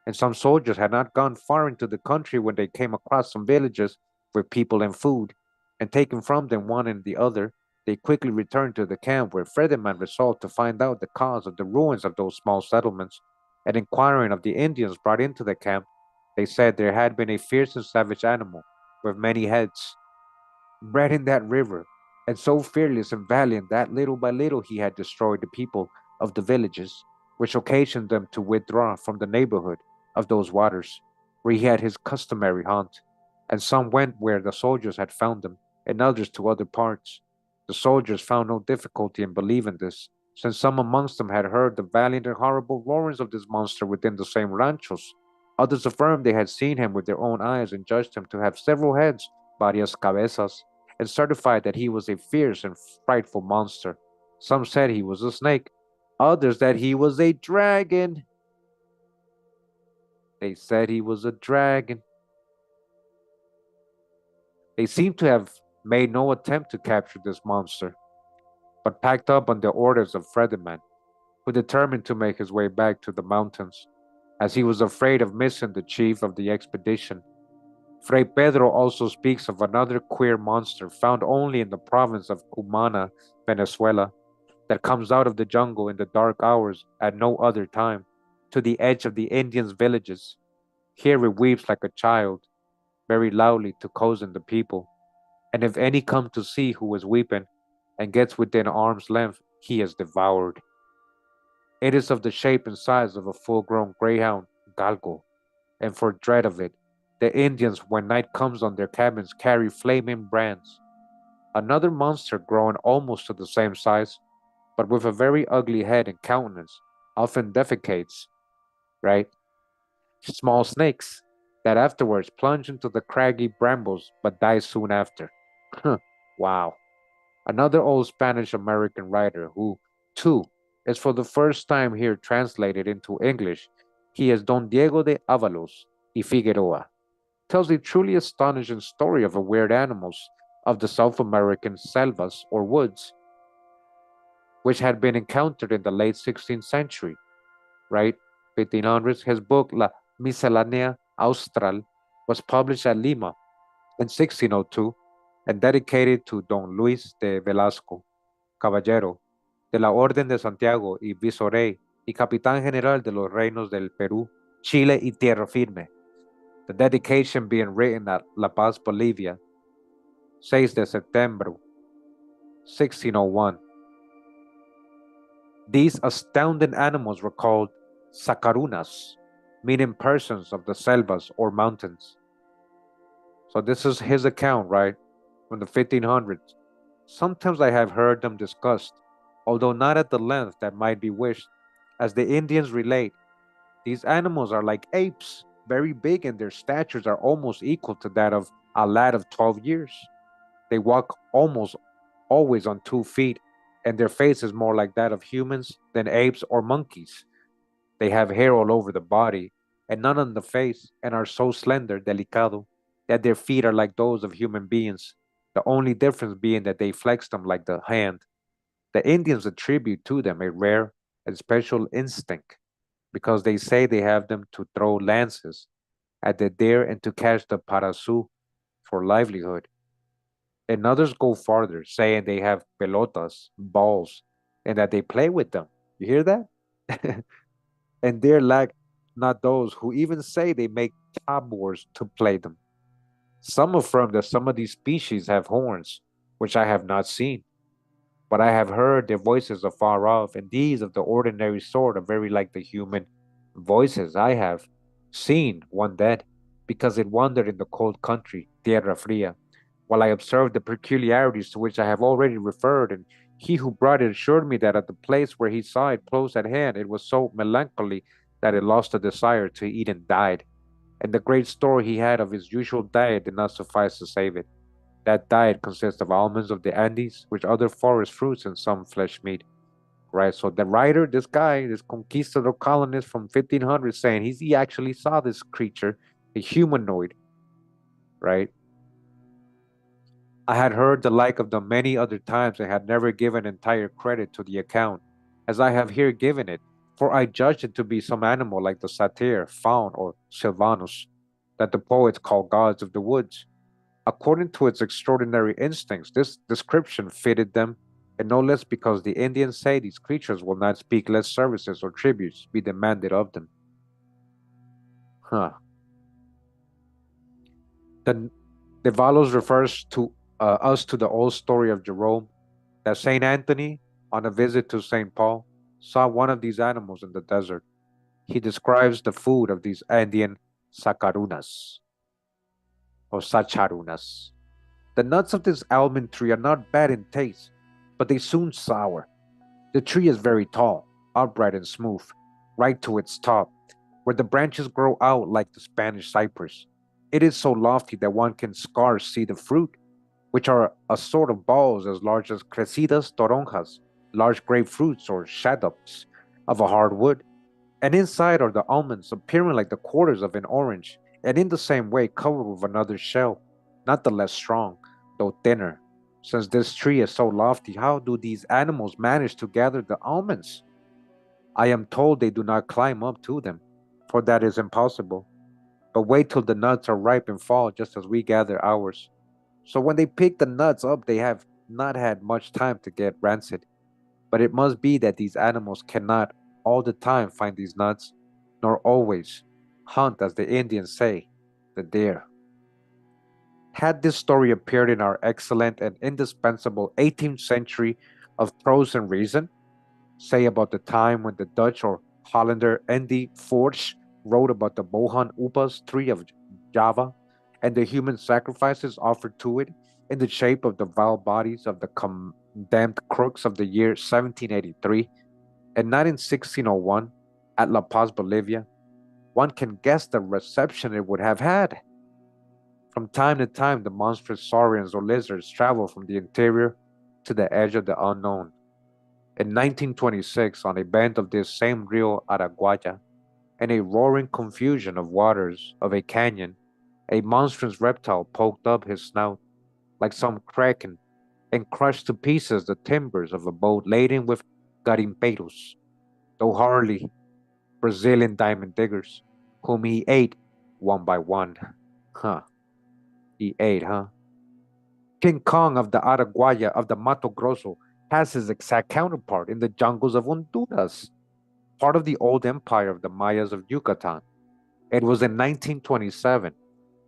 A: and some soldiers had not gone far into the country when they came across some villages with people and food, and taking from them one and the other, they quickly returned to the camp where Frederiman resolved to find out the cause of the ruins of those small settlements, and inquiring of the Indians brought into the camp, they said there had been a fierce and savage animal with many heads bred in that river, and so fearless and valiant that little by little he had destroyed the people of the villages, which occasioned them to withdraw from the neighborhood of those waters, where he had his customary haunt, and some went where the soldiers had found them, and others to other parts. The soldiers found no difficulty in believing this, since some amongst them had heard the valiant and horrible roarings of this monster within the same ranchos. Others affirmed they had seen him with their own eyes and judged him to have several heads, varias cabezas, and certified that he was a fierce and frightful monster. Some said he was a snake, others that he was a dragon. They said he was a dragon. They seem to have made no attempt to capture this monster, but packed up on the orders of Frederiman, who determined to make his way back to the mountains, as he was afraid of missing the chief of the expedition. Fray Pedro also speaks of another queer monster found only in the province of Cumana, Venezuela, that comes out of the jungle in the dark hours at no other time, to the edge of the Indians' villages. Here it weeps like a child, very loudly to cozen the people, and if any come to see who is weeping, and gets within arm's length, he is devoured. It is of the shape and size of a full-grown greyhound, galgo, and for dread of it, the Indians, when night comes on their cabins, carry flaming brands. Another monster growing almost to the same size, but with a very ugly head and countenance, often defecates, right? Small snakes that afterwards plunge into the craggy brambles but die soon after. Wow. Another old Spanish American writer who, too, is for the first time here translated into English, He is Don Diego de Avalos y Figueroa, tells a truly astonishing story of a weird animals of the South American selvas or woods, which had been encountered in the late 16th century, right? 1500s. His book La Miscellanea Austral was published at Lima in 1602 and dedicated to Don Luis de Velasco, Caballero de la Orden de Santiago y Visorey y Capitán General de los Reinos del Perú, Chile y Tierra Firme. The dedication being written at La Paz, Bolivia, 6 de septiembre, 1601. These astounding animals were called sacarunas, meaning persons of the selvas or mountains. So this is his account, right, from the 1500s. Sometimes I have heard them discussed, although not at the length that might be wished. As the Indians relate, these animals are like apes, very big, and their statures are almost equal to that of a lad of 12 years. They walk almost always on 2 feet, and their face is more like that of humans than apes or monkeys. They have hair all over the body, and none on the face, and are so slender, delicado, that their feet are like those of human beings, the only difference being that they flex them like the hand. The Indians attribute to them a rare and special instinct, because they say they have them to throw lances at the deer and to catch the parasu for livelihood. And others go farther, saying they have pelotas, balls, and that they play with them. You hear that? And they're like not those who even say they make tabors to play them. Some affirm that some of these species have horns, which I have not seen, but I have heard their voices afar off, and these of the ordinary sort are very like the human voices. I have seen one dead, because it wandered in the cold country, Tierra Fria, while I observed the peculiarities to which I have already referred, and he who brought it assured me that at the place where he saw it close at hand, it was so melancholy that it lost the desire to eat and died, and the great store he had of his usual diet did not suffice to save it. That diet consists of almonds of the Andes, with other forest fruits and some flesh meat. Right. So the writer, this guy, this conquistador colonist from 1500, saying he actually saw this creature, a humanoid. Right. I had heard the like of them many other times and had never given entire credit to the account, as I have here given it, for I judged it to be some animal like the satyr, faun, or sylvanus, that the poets call gods of the woods. According to its extraordinary instincts, this description fitted them, and no less because the Indians say these creatures will not speak lest services or tributes be demanded of them. Huh. The Devalos refers to us to the old story of Jerome that Saint Anthony, on a visit to Saint Paul, saw one of these animals in the desert. He describes the food of these Andean sacarunas or sacharunas. The nuts of this almond tree are not bad in taste, but they soon sour. The tree is very tall, upright and smooth, right to its top, where the branches grow out like the Spanish cypress. It is so lofty that one can scarce see the fruit, which are a sort of balls as large as crecidas toronjas, large grapefruits or shaddocks of a hard wood. And inside are the almonds, appearing like the quarters of an orange, and in the same way covered with another shell, not the less strong, though thinner. Since this tree is so lofty, how do these animals manage to gather the almonds? I am told they do not climb up to them, for that is impossible, but wait till the nuts are ripe and fall just as we gather ours. So when they pick the nuts up, they have not had much time to get rancid. But it must be that these animals cannot all the time find these nuts, nor always hunt, as the Indians say, the deer. Had this story appeared in our excellent and indispensable 18th century of Prose and Reason, say about the time when the Dutch or Hollander Andy Forsch wrote about the Bohan Upas tree of Java and the human sacrifices offered to it in the shape of the vile bodies of the condemned crooks of the year 1783, and not in 1601 at La Paz, Bolivia, one can guess the reception it would have had. From time to time, the monstrous saurians or lizards travel from the interior to the edge of the unknown. In 1926, on a bend of this same Rio Araguaya, In a roaring confusion of waters of a canyon, a monstrous reptile poked up his snout like some kraken and crushed to pieces the timbers of a boat laden with garimpeiros, though hardly Brazilian diamond diggers, whom he ate one by one. Huh, he ate, huh? King Kong of the Araguaya of the Mato Grosso has his exact counterpart in the jungles of Honduras, part of the old empire of the Mayas of Yucatan. It was in 1927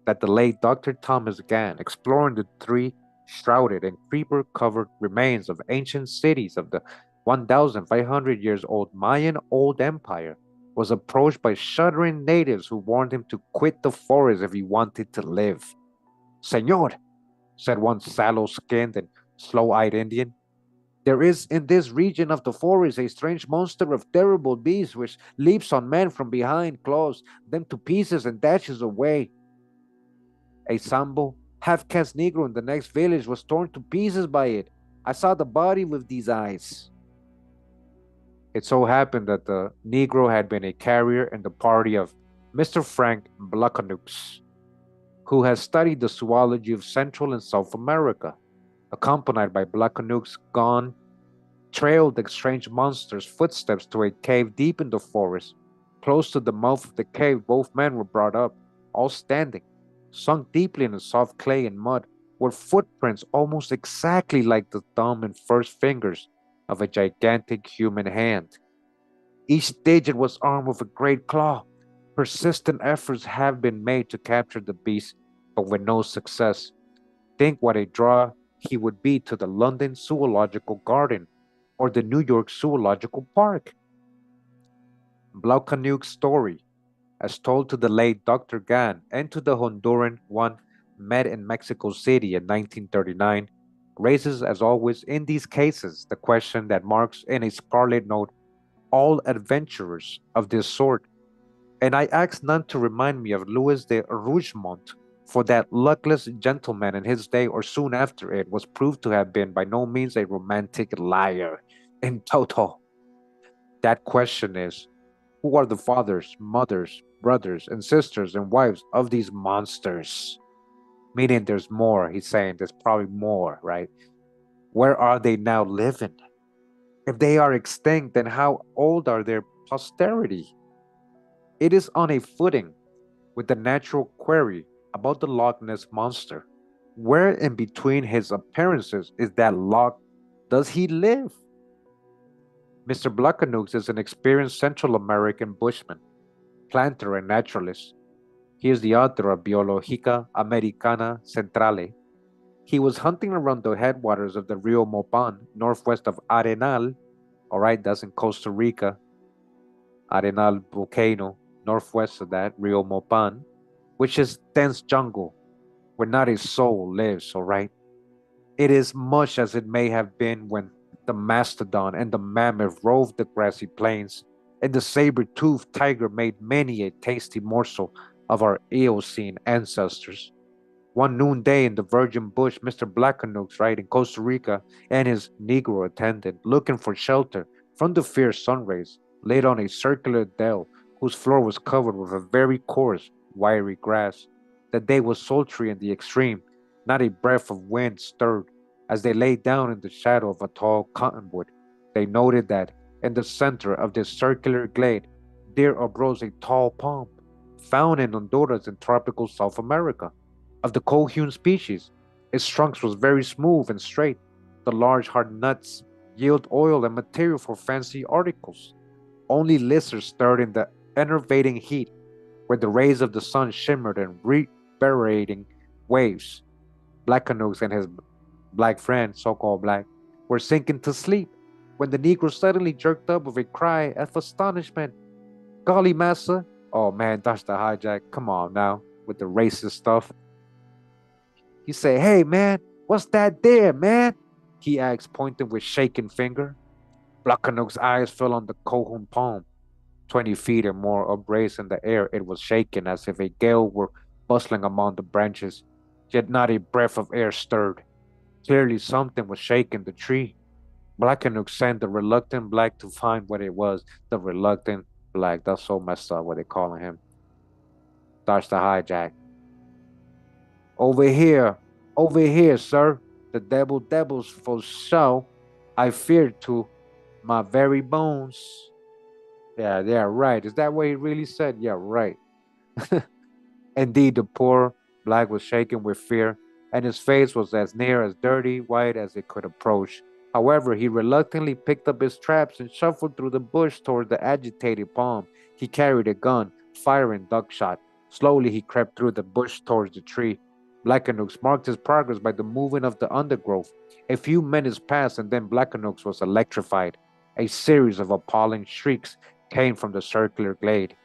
A: that the late Dr. Thomas Gann, exploring the three shrouded and creeper covered remains of ancient cities of the 1,500 years old Mayan Old Empire, was approached by shuddering natives who warned him to quit the forest if he wanted to live. Senor, said one sallow skinned and slow eyed Indian, there is in this region of the forest a strange monster of terrible beast which leaps on men from behind, claws them to pieces, and dashes away. A Sambo, half caste Negro in the next village, was torn to pieces by it. I saw the body with these eyes. It so happened that the Negro had been a carrier in the party of Mr. Frank Blacanux, who has studied the zoology of Central and South America. Accompanied by Blacanux, gone trailed the strange monster's footsteps to a cave deep in the forest. Close to the mouth of the cave, both men were brought up, all standing, sunk deeply in the soft clay and mud, were footprints almost exactly like the thumb and first fingers of a gigantic human hand. Each digit was armed with a great claw. Persistent efforts have been made to capture the beast, but with no success. Think what a draw he would be to the London Zoological Garden or the New York Zoological Park. Blaukanuke's story, as told to the late Dr. Gann and to the Honduran one met in Mexico City in 1939, raises, as always in these cases, the question that marks in a scarlet note all adventurers of this sort. And I ask none to remind me of Louis de Rougemont, for that luckless gentleman in his day or soon after it was proved to have been by no means a romantic liar in toto. That question is, who are the fathers, mothers, brothers, and sisters and wives of these monsters? Meaning there's more, he's saying there's probably more, right? Where are they now living? If they are extinct, then how old are their posterity? It is on a footing with the natural query about the Loch Ness monster. Where in between his appearances is that loch? Does he live? Mr. Blacanux is an experienced Central American bushman, planter, and naturalist. He is the author of Biologica Americana Centrale. He was hunting around the headwaters of the Rio Mopan, northwest of Arenal. All right, that's in Costa Rica. Arenal volcano, northwest of that, Rio Mopan, which is dense jungle where not a soul lives, all right? It is much as it may have been when the mastodon and the mammoth roved the grassy plains, and the saber-toothed tiger made many a tasty morsel of our Eocene ancestors. One noonday in the virgin bush, Mr. Blackanooks, right, in Costa Rica, and his Negro attendant, looking for shelter from the fierce sun rays, laid on a circular dell whose floor was covered with a very coarse, wiry grass. The day was sultry in the extreme, not a breath of wind stirred. As they lay down in the shadow of a tall cottonwood, they noted that in the center of this circular glade there uprose a tall palm, found in Honduras and tropical South America. Of the cold-hewn species, its trunk was very smooth and straight. The large hard nuts yield oil and material for fancy articles. Only lizards stirred in the enervating heat, where the rays of the sun shimmered in reverberating waves. Blackanooks and his black friend, so-called black, were sinking to sleep when the Negro suddenly jerked up with a cry of astonishment. Golly, massa! Oh man, that's the hijack. Come on now, with the racist stuff. He said, "Hey man, what's that there, man?" he asked, pointing with shaking finger. Blackanooks' eyes fell on the Kohun palm. 20 feet or more upraised in the air, it was shaking as if a gale were bustling among the branches, yet not a breath of air stirred. Clearly something was shaking the tree. Blackanook sent the reluctant black to find what it was, the reluctant. Black. That's so messed up what they calling him. Starts to hijack. Over here, over here, sir. The devils for show. I fear to my very bones. Yeah, right. Is that what he really said? Yeah, right. Indeed, the poor black was shaken with fear, and his face was as near as dirty white as it could approach. However, he reluctantly picked up his traps and shuffled through the bush toward the agitated palm. He carried a gun, firing duckshot. Slowly, he crept through the bush towards the tree. Blackanooks marked his progress by the movement of the undergrowth. A few minutes passed, and then Blackanooks was electrified. A series of appalling shrieks came from the circular glade.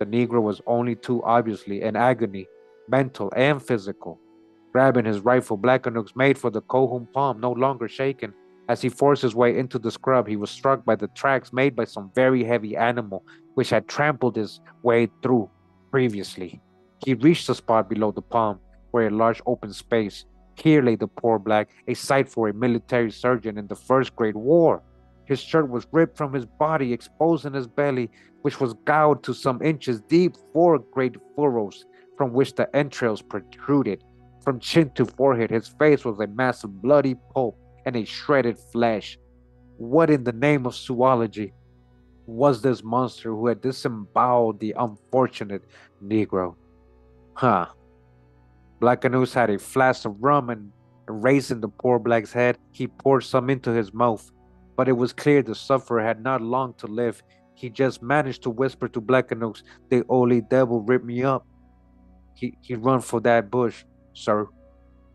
A: The Negro was only too obviously in agony, mental and physical. Grabbing his rifle, Blackanooks made for the Cohum palm, no longer shaken. As he forced his way into the scrub, he was struck by the tracks made by some very heavy animal which had trampled his way through previously. He reached the spot below the palm, where a large open space. Here lay the poor black, a sight for a military surgeon in the First Great War. His shirt was ripped from his body, exposing his belly, which was gouged to some inches deep, 4 great furrows from which the entrails protruded. From chin to forehead, his face was a mass of bloody pulp and a shredded flesh. What in the name of zoology was this monster who had disemboweled the unfortunate Negro? Huh. Blackanooks had a flask of rum and raising the poor black's head, he poured some into his mouth. But it was clear the sufferer had not long to live. He just managed to whisper to Blackanooks, "The holy devil ripped me up." He run for that bush, sir.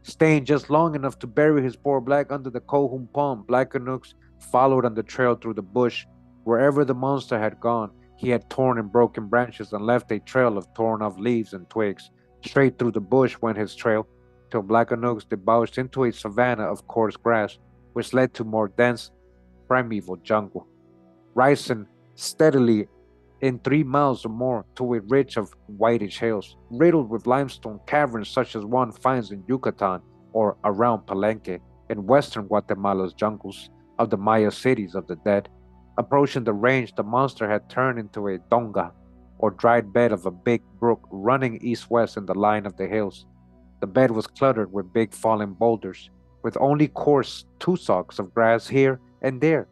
A: Staying just long enough to bury his poor black under the Cohum palm, Blackanooks followed on the trail through the bush. Wherever the monster had gone, he had torn and broken branches and left a trail of torn off leaves and twigs. Straight through the bush went his trail, till Blackanooks debouched into a savanna of coarse grass, which led to more dense, primeval jungle, rising steadily in 3 miles or more to a ridge of whitish hills, riddled with limestone caverns such as one finds in Yucatan or around Palenque, in western Guatemala's jungles of the Maya cities of the dead. Approaching the range, the monster had turned into a donga, or dried bed of a big brook running east-west in the line of the hills. The bed was cluttered with big fallen boulders, with only coarse tussocks of grass here and there.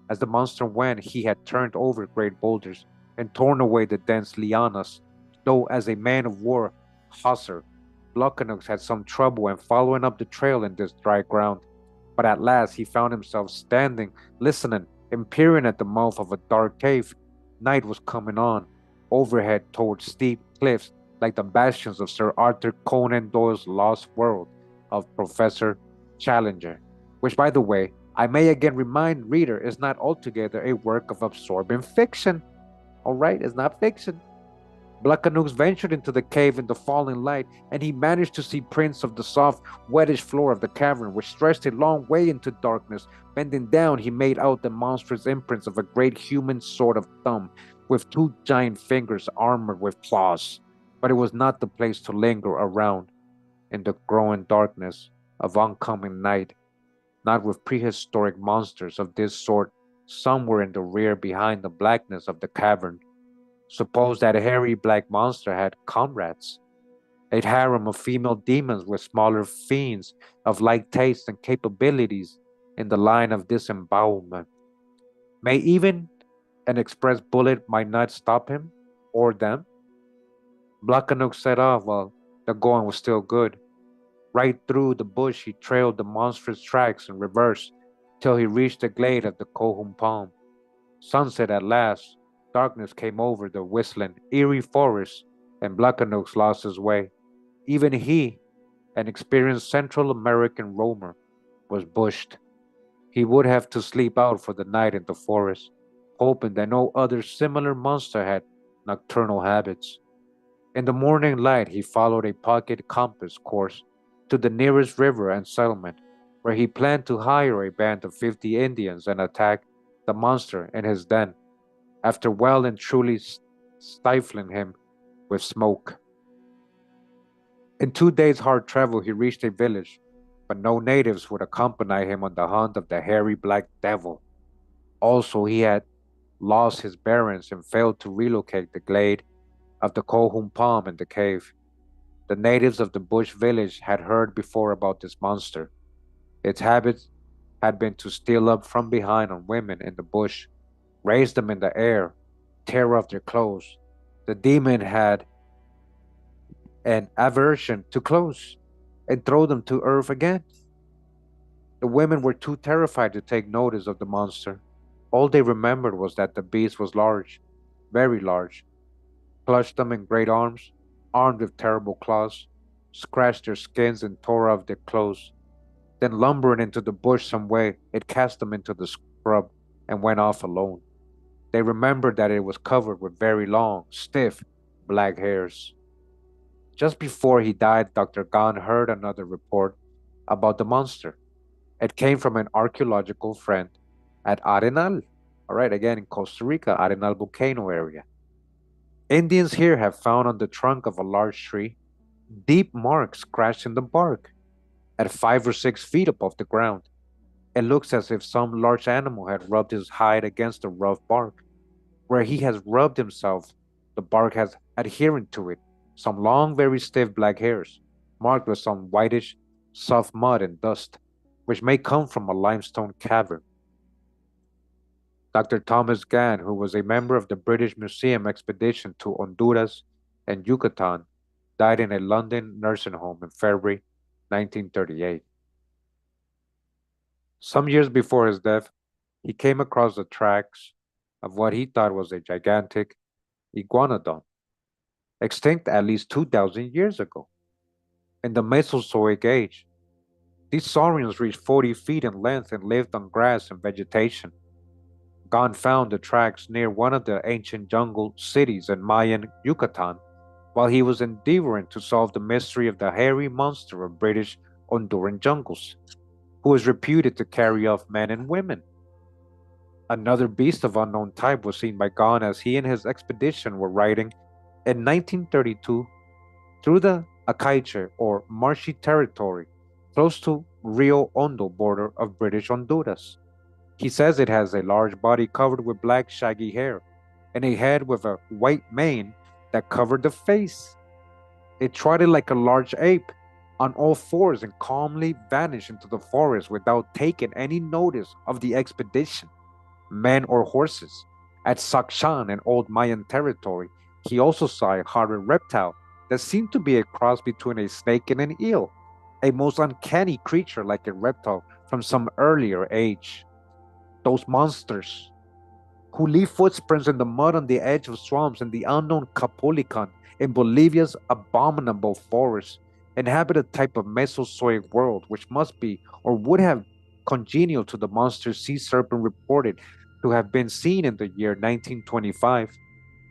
A: As the monster went, he had turned over great boulders and torn away the dense lianas, though as a man of war hussar, Blackanooks had some trouble in following up the trail in this dry ground. But at last he found himself standing, listening, and peering at the mouth of a dark cave. Night was coming on, overhead towards steep cliffs like the bastions of Sir Arthur Conan Doyle's Lost World of Professor Challenger, which, by the way, I may again remind reader is not altogether a work of absorbing fiction. All right, it's not fiction. Blackanooks ventured into the cave in the falling light, and he managed to see prints of the soft, wettish floor of the cavern, which stretched a long way into darkness. Bending down, he made out the monstrous imprints of a great human sort of thumb, with 2 giant fingers armored with claws. But it was not the place to linger around in the growing darkness of oncoming night, not with prehistoric monsters of this sort somewhere in the rear behind the blackness of the cavern. Suppose that hairy black monster had comrades, a harem of female demons with smaller fiends of like tastes and capabilities in the line of disembowelment. May even an express bullet might not stop him or them. Blackanooks set off while the going was still good. Right through the bush he trailed the monstrous tracks in reverse till he reached the glade of the Cohum palm. Sunset at last, darkness came over the whistling, eerie forest, and Blackanooks lost his way. Even he, an experienced Central American roamer, was bushed. He would have to sleep out for the night in the forest, hoping that no other similar monster had nocturnal habits. In the morning light, he followed a pocket compass course to the nearest river and settlement, where he planned to hire a band of 50 Indians and attack the monster in his den, after well and truly stifling him with smoke. In 2 days' hard travel, he reached a village, but no natives would accompany him on the hunt of the hairy black devil. Also, he had lost his bearings and failed to relocate the glade of the Kohum palm and the cave. The natives of the bush village had heard before about this monster. Its habit had been to steal up from behind on women in the bush, raise them in the air, tear off their clothes. The demon had an aversion to clothes and throw them to earth again. The women were too terrified to take notice of the monster. All they remembered was that the beast was large, very large, clutched them in great arms, armed with terrible claws, scratched their skins and tore off their clothes. Then, lumbering into the bush some way, it cast them into the scrub and went off alone. They remembered that it was covered with very long, stiff, black hairs. Just before he died, Dr. Gan heard another report about the monster. It came from an archaeological friend at Arenal, all right, again in Costa Rica, Arenal volcano area. Indians here have found on the trunk of a large tree deep marks scratched in the bark at 5 or 6 feet above the ground. It looks as if some large animal had rubbed his hide against the rough bark. Where he has rubbed himself, the bark has adherent to it some long, very stiff black hairs, marked with some whitish, soft mud and dust, which may come from a limestone cavern. Dr. Thomas Gann, who was a member of the British Museum expedition to Honduras and Yucatan, died in a London nursing home in February 1938. Some years before his death, he came across the tracks of what he thought was a gigantic iguanodon, extinct at least 2,000 years ago. In the Mesozoic age, these saurians reached 40 feet in length and lived on grass and vegetation. Gon found the tracks near one of the ancient jungle cities in Mayan Yucatan while he was endeavoring to solve the mystery of the hairy monster of British Honduran jungles, who is reputed to carry off men and women. Another beast of unknown type was seen by Gon as he and his expedition were riding in 1932 through the Acaiche or marshy territory close to Rio Hondo border of British Honduras. He says it has a large body covered with black shaggy hair and a head with a white mane that covered the face. It trotted like a large ape on all fours and calmly vanished into the forest without taking any notice of the expedition, men or horses. At Sakshan in old Mayan territory, he also saw a horrid reptile that seemed to be a cross between a snake and an eel, a most uncanny creature like a reptile from some earlier age. Those monsters who leave footprints in the mud on the edge of swamps and the unknown Capulican in Bolivia's abominable forests inhabit a type of Mesozoic world which must be or would have congenial to the monster sea serpent reported to have been seen in the year 1925,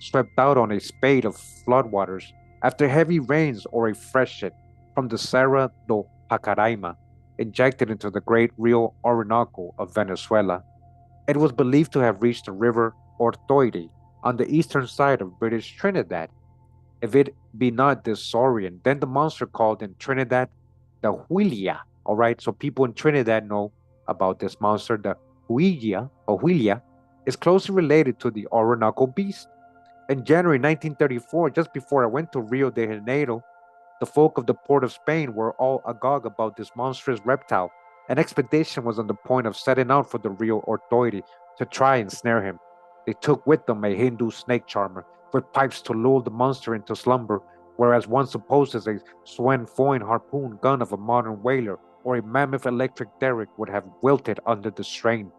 A: swept out on a spate of floodwaters after heavy rains or a freshet from the Serra do Pacaraima, injected into the great Rio Orinoco of Venezuela. It was believed to have reached the river Ortoide on the eastern side of British Trinidad. If it be not this saurian, then the monster called in Trinidad the Huilia. All right, so people in Trinidad know about this monster. The Huilia or Huilia is closely related to the Orinoco beast. In January 1934, just before I went to Rio de Janeiro, the folk of the port of Spain were all agog about this monstrous reptile. An expedition was on the point of setting out for the Rio Ortoide to try and snare him. They took with them a Hindu snake charmer with pipes to lull the monster into slumber, whereas one supposes a Swen Foyn harpoon gun of a modern whaler or a mammoth electric derrick would have wilted under the strain.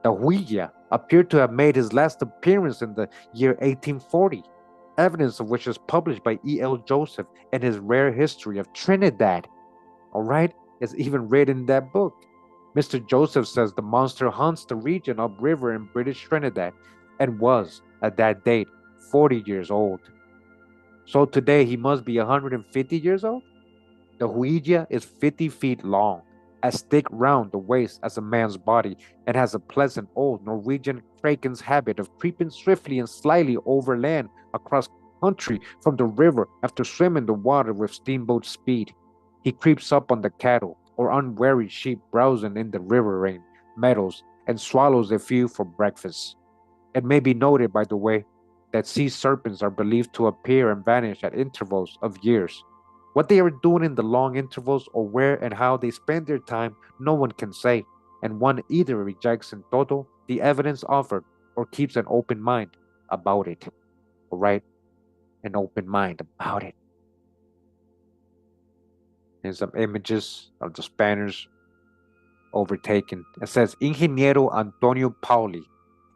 A: The Huilla appeared to have made his last appearance in the year 1840, evidence of which is published by E.L. Joseph in his Rare History of Trinidad. All right, it's even written in that book. Mr. Joseph says the monster haunts the region upriver in British Trinidad and was, at that date, 40 years old. So today he must be 150 years old? The Huilla is 50 feet long, as thick round the waist as a man's body, and has a pleasant old Norwegian kraken's habit of creeping swiftly and slyly overland across country from the river after swimming the water with steamboat speed. He creeps up on the cattle or unwary sheep browsing in the riverine meadows and swallows a few for breakfast. It may be noted, by the way, that sea serpents are believed to appear and vanish at intervals of years. What they are doing in the long intervals or where and how they spend their time, no one can say, and one either rejects in total the evidence offered or keeps an open mind about it. All right? An open mind about it. And some images of the Spaniards overtaken. It says Ingeniero Antonio Pauli,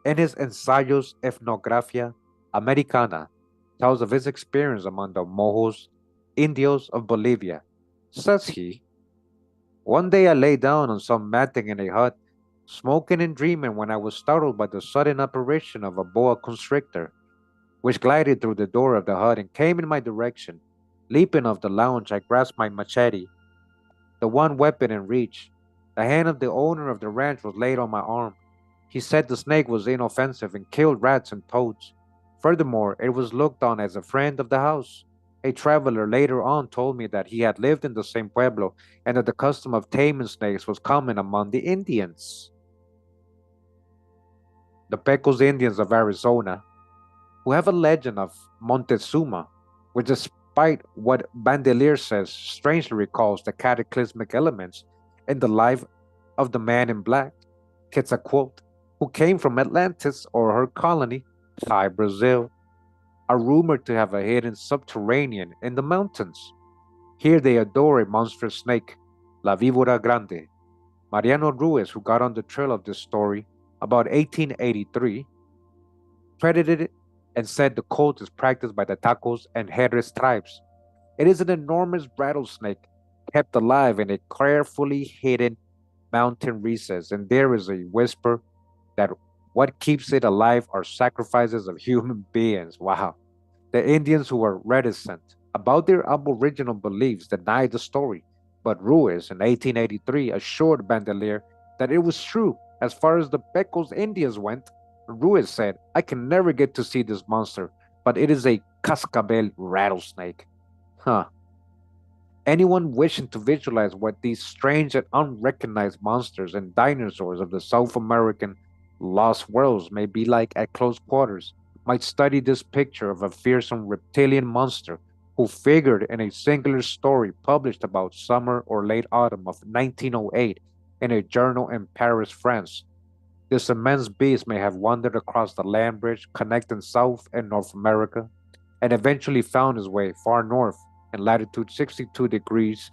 A: in his Ensayos Ethnografía Americana, tells of his experience among the Mojos Indios of Bolivia. Says he, one day I lay down on some matting in a hut, smoking and dreaming when I was startled by the sudden apparition of a boa constrictor, which glided through the door of the hut and came in my direction. Leaping off the lounge, I grasped my machete, the one weapon in reach. The hand of the owner of the ranch was laid on my arm. He said the snake was inoffensive and killed rats and toads. Furthermore, it was looked on as a friend of the house. A traveler later on told me that he had lived in the same pueblo and that the custom of taming snakes was common among the Indians. The Pecos Indians of Arizona, who have a legend of Montezuma, which, despite what Bandelier says, strangely recalls the cataclysmic elements in the life of the man in black, Quetzalcoatl, who came from Atlantis or her colony, High Brazil, are rumored to have a hidden subterranean in the mountains. Here they adore a monstrous snake, La Víbora Grande. Mariano Ruiz, who got on the trail of this story about 1883, credited it and said the cult is practiced by the Tacos and Jerez tribes. It is an enormous rattlesnake kept alive in a carefully hidden mountain recess, and there is a whisper that what keeps it alive are sacrifices of human beings. Wow. The Indians, who were reticent about their aboriginal beliefs, denied the story, but Ruiz in 1883 assured Bandelier that it was true as far as the Pecos Indians went. Ruiz said, I can never get to see this monster, but it is a cascabel rattlesnake. Huh. Anyone wishing to visualize what these strange and unrecognized monsters and dinosaurs of the South American lost worlds may be like at close quarters might study this picture of a fearsome reptilian monster who figured in a singular story published about summer or late autumn of 1908 in a journal in Paris, France. This immense beast may have wandered across the land bridge connecting South and North America and eventually found his way far north in latitude 62 degrees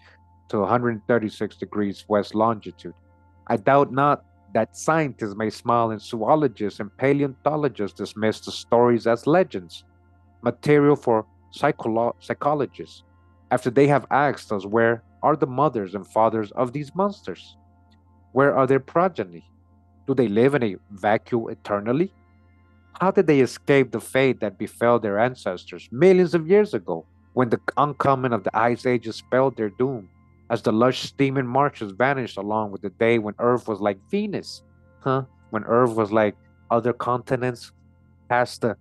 A: to 136 degrees west longitude. I doubt not that scientists may smile and zoologists and paleontologists dismiss the stories as legends, material for psychologists, after they have asked us where are the mothers and fathers of these monsters? Where are their progeny? Do they live in a vacuum eternally? How did they escape the fate that befell their ancestors millions of years ago when the oncoming of the Ice Ages spelled their doom, as the lush steaming marshes vanished along with the day when Earth was like Venus? Huh? When Earth was like other continents past the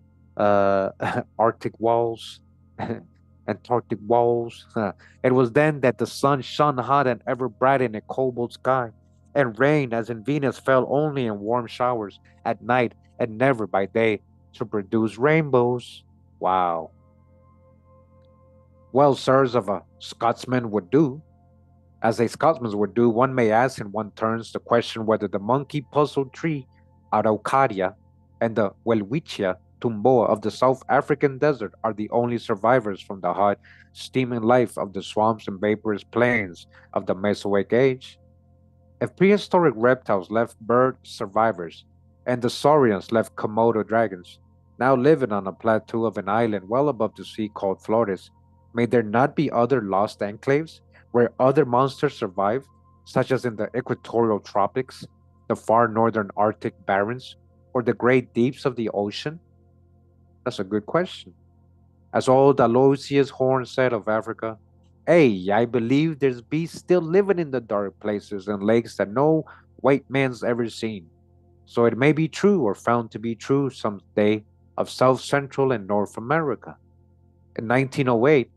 A: Arctic walls, Antarctic walls. Huh? It was then that the sun shone hot and ever bright in a cobalt sky, and rain, as in Venus, fell only in warm showers at night and never by day to produce rainbows. Wow. Well, sirs, of a Scotsman would do. As a Scotsman would do, one may ask in one turns the question whether the monkey puzzle tree, Araucaria, and the Welwitschia tumboa of the South African desert are the only survivors from the hot, steaming life of the swamps and vaporous plains of the Mesozoic age. If prehistoric reptiles left bird survivors, and the saurians left Komodo dragons, now living on a plateau of an island well above the sea called Flores, may there not be other lost enclaves where other monsters survive, such as in the equatorial tropics, the far northern Arctic barrens, or the great deeps of the ocean? That's a good question. As old Aloysius Horn said of Africa, hey, I believe there's beasts still living in the dark places and lakes that no white man's ever seen. So it may be true or found to be true some day of South Central and North America. In 1908,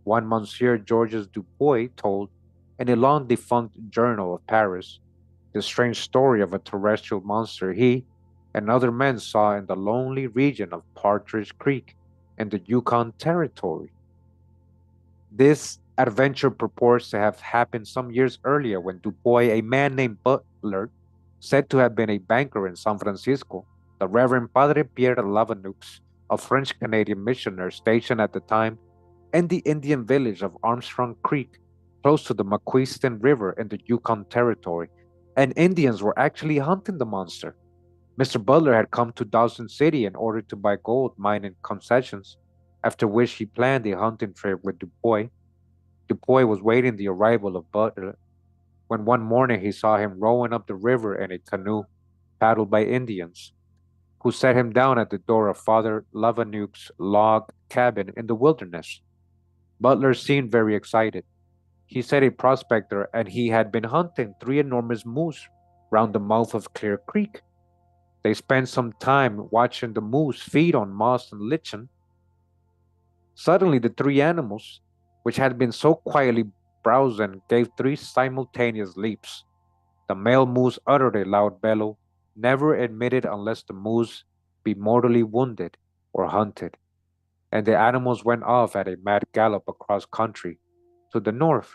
A: one Monsieur Georges Dupuy told, in a long defunct journal of Paris, the strange story of a terrestrial monster he and other men saw in the lonely region of Partridge Creek in the Yukon Territory. This adventure purports to have happened some years earlier when Dubois, a man named Butler, said to have been a banker in San Francisco, the Reverend Padre Pierre Lavanux, a French Canadian missionary stationed at the time in the Indian village of Armstrong Creek, close to the Maquiston River in the Yukon Territory, and Indians were actually hunting the monster. Mr. Butler had come to Dawson City in order to buy gold mining concessions, after which he planned a hunting trip with Dubois. Dubois was waiting the arrival of Butler when one morning he saw him rowing up the river in a canoe paddled by Indians, who set him down at the door of Father Lavanuke's log cabin in the wilderness. Butler seemed very excited. He said a prospector and he had been hunting three enormous moose round the mouth of Clear Creek. They spent some time watching the moose feed on moss and lichen. Suddenly, the three animals, which had been so quietly browsing, gave three simultaneous leaps. The male moose uttered a loud bellow, never admitted unless the moose be mortally wounded or hunted, and the animals went off at a mad gallop across country to the north.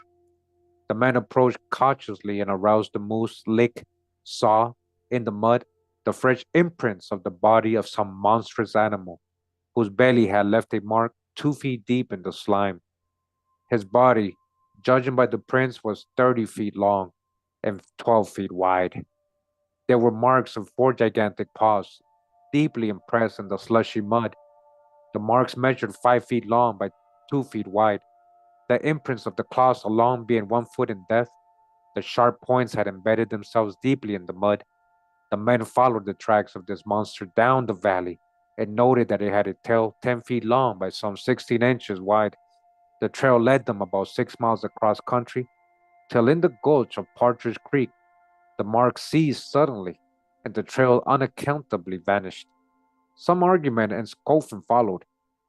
A: The men approached cautiously and aroused the moose lick, saw, in the mud, the fresh imprints of the body of some monstrous animal, whose belly had left a mark 2 feet deep in the slime. His body, judging by the prints, was 30 feet long and 12 feet wide. There were marks of four gigantic paws, deeply impressed in the slushy mud. The marks measured 5 feet long by 2 feet wide. The imprints of the claws alone being 1 foot in depth, the sharp points had embedded themselves deeply in the mud. The men followed the tracks of this monster down the valley and noted that it had a tail 10 feet long by some 16 inches wide. The trail led them about 6 miles across country, till in the gulch of Partridge Creek, the mark ceased suddenly, and the trail unaccountably vanished. Some argument and scoffing followed,